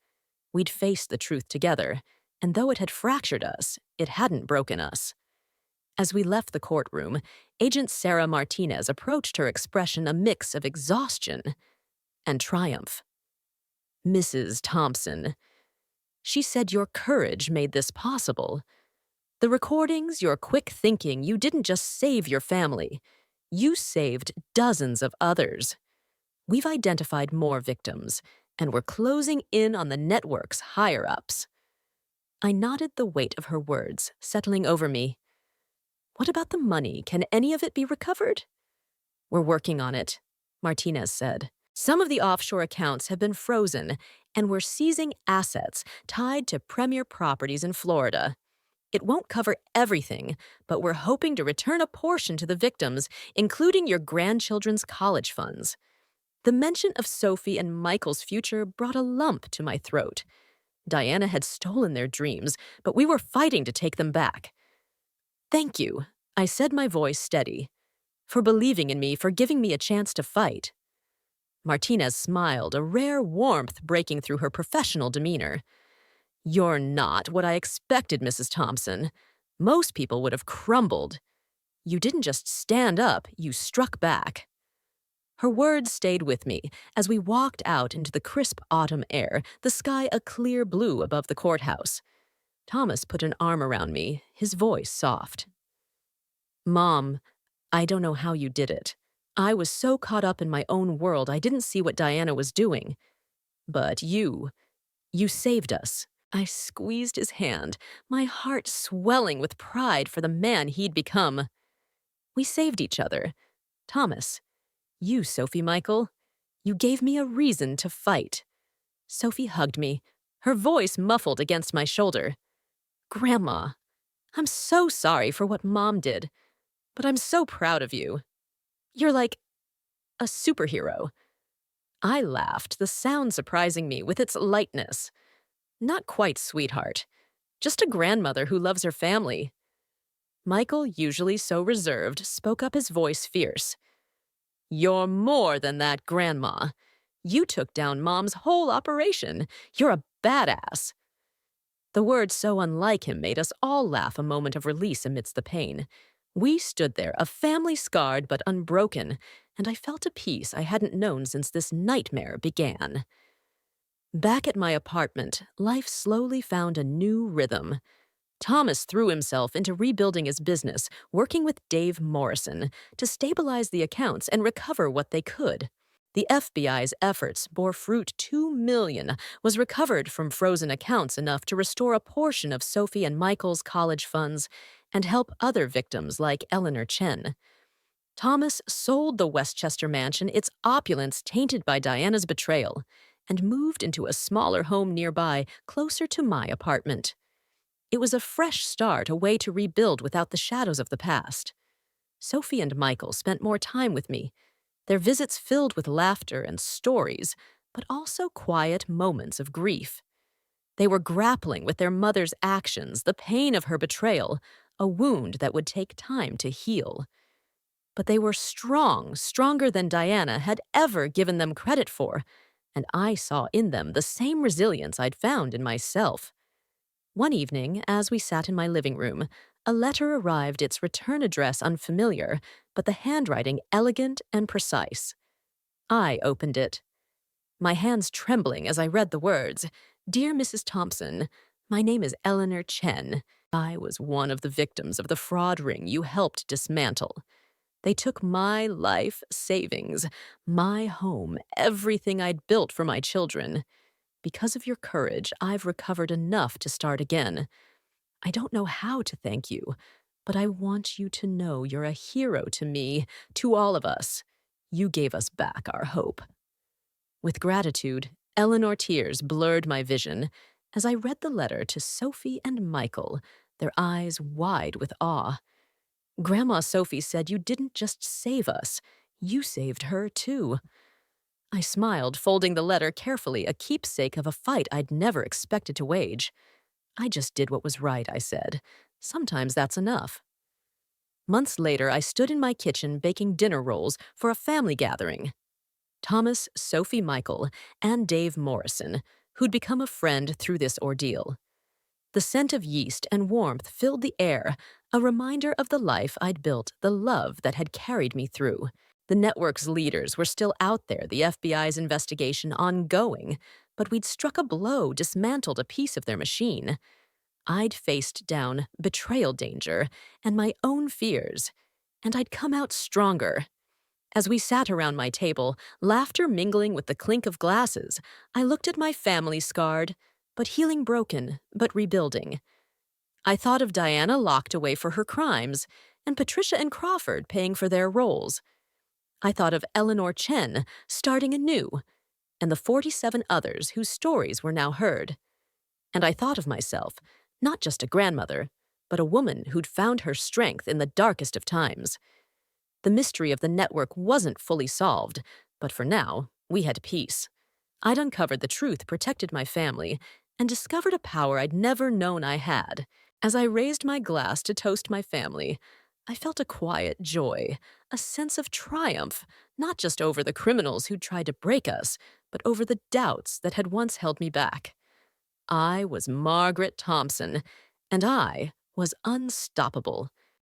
We'd faced the truth together, and though it had fractured us, it hadn't broken us. As we left the courtroom, Agent Sarah Martinez approached, her expression a mix of exhaustion and triumph. Mrs. Thompson, she said your courage made this possible. The recordings, your quick thinking, you didn't just save your family. You saved dozens of others. We've identified more victims, and we're closing in on the network's higher-ups. I nodded, the weight of her words settling over me. What about the money? Can any of it be recovered? We're working on it, Martinez said. Some of the offshore accounts have been frozen, and we're seizing assets tied to premier properties in Florida. It won't cover everything, but we're hoping to return a portion to the victims, including your grandchildren's college funds. The mention of Sophie and Michael's future brought a lump to my throat. Diana had stolen their dreams, but we were fighting to take them back. Thank you, I said, my voice steady, for believing in me, for giving me a chance to fight. Martinez smiled, a rare warmth breaking through her professional demeanor. You're not what I expected, Mrs. Thompson. Most people would have crumbled. You didn't just stand up, you struck back. Her words stayed with me as we walked out into the crisp autumn air, the sky a clear blue above the courthouse. Thomas put an arm around me, his voice soft. Mom, I don't know how you did it. I was so caught up in my own world I didn't see what Diana was doing. But you saved us. I squeezed his hand, my heart swelling with pride for the man he'd become. We saved each other. Thomas, you, Sophie Michael, you gave me a reason to fight. Sophie hugged me, her voice muffled against my shoulder. Grandma, I'm so sorry for what Mom did, but I'm so proud of you. You're like a superhero. I laughed, the sound surprising me with its lightness. Not quite sweetheart, just a grandmother who loves her family. Michael, usually so reserved, spoke up, his voice fierce. You're more than that, Grandma. You took down Mom's whole operation. You're a badass." The words so unlike him made us all laugh a moment of release amidst the pain. We stood there, a family scarred but unbroken, and I felt a peace I hadn't known since this nightmare began. Back at my apartment, life slowly found a new rhythm. Thomas threw himself into rebuilding his business, working with Dave Morrison to stabilize the accounts and recover what they could. The FBI's efforts bore fruit. $2 million was recovered from frozen accounts, enough to restore a portion of Sophie and Michael's college funds and help other victims like Eleanor Chen. Thomas sold the Westchester mansion, its opulence tainted by Diana's betrayal, and moved into a smaller home nearby, closer to my apartment. It was a fresh start, a way to rebuild without the shadows of the past. Sophie and Michael spent more time with me, their visits filled with laughter and stories, but also quiet moments of grief. They were grappling with their mother's actions, the pain of her betrayal, a wound that would take time to heal. But they were strong, stronger than Diana had ever given them credit for, and I saw in them the same resilience I'd found in myself. One evening, as we sat in my living room, a letter arrived, its return address unfamiliar, but the handwriting elegant and precise. I opened it, my hands trembling as I read the words. "Dear Mrs. Thompson, my name is Eleanor Chen. I was one of the victims of the fraud ring you helped dismantle. They took my life savings, my home, everything I'd built for my children. Because of your courage, I've recovered enough to start again. I don't know how to thank you, but I want you to know you're a hero to me, to all of us. You gave us back our hope." With gratitude, Eleanor tears blurred my vision as I read the letter to Sophie and Michael, their eyes wide with awe. "Grandma Sophie said you didn't just save us, you saved her too." I smiled, folding the letter carefully, a keepsake of a fight I'd never expected to wage. "I just did what was right," I said. "Sometimes that's enough." Months later, I stood in my kitchen baking dinner rolls for a family gathering. Thomas, Sophie, Michael, and Dave Morrison, who'd become a friend through this ordeal. The scent of yeast and warmth filled the air, a reminder of the life I'd built, the love that had carried me through. The network's leaders were still out there, the FBI's investigation ongoing, but we'd struck a blow, dismantled a piece of their machine. I'd faced down betrayal danger and my own fears, and I'd come out stronger. As we sat around my table, laughter mingling with the clink of glasses, I looked at my family, scarred, but healing, broken, but rebuilding. I thought of Diana locked away for her crimes, and Patricia and Crawford paying for their roles. I thought of Eleanor Chen starting anew, and the 47 others whose stories were now heard. And I thought of myself, not just a grandmother, but a woman who'd found her strength in the darkest of times. The mystery of the network wasn't fully solved, but for now, we had peace. I'd uncovered the truth, protected my family, and discovered a power I'd never known I had. As I raised my glass to toast my family, I felt a quiet joy, a sense of triumph, not just over the criminals who'd tried to break us, but over the doubts that had once held me back. I was Margaret Thompson, and I was unstoppable.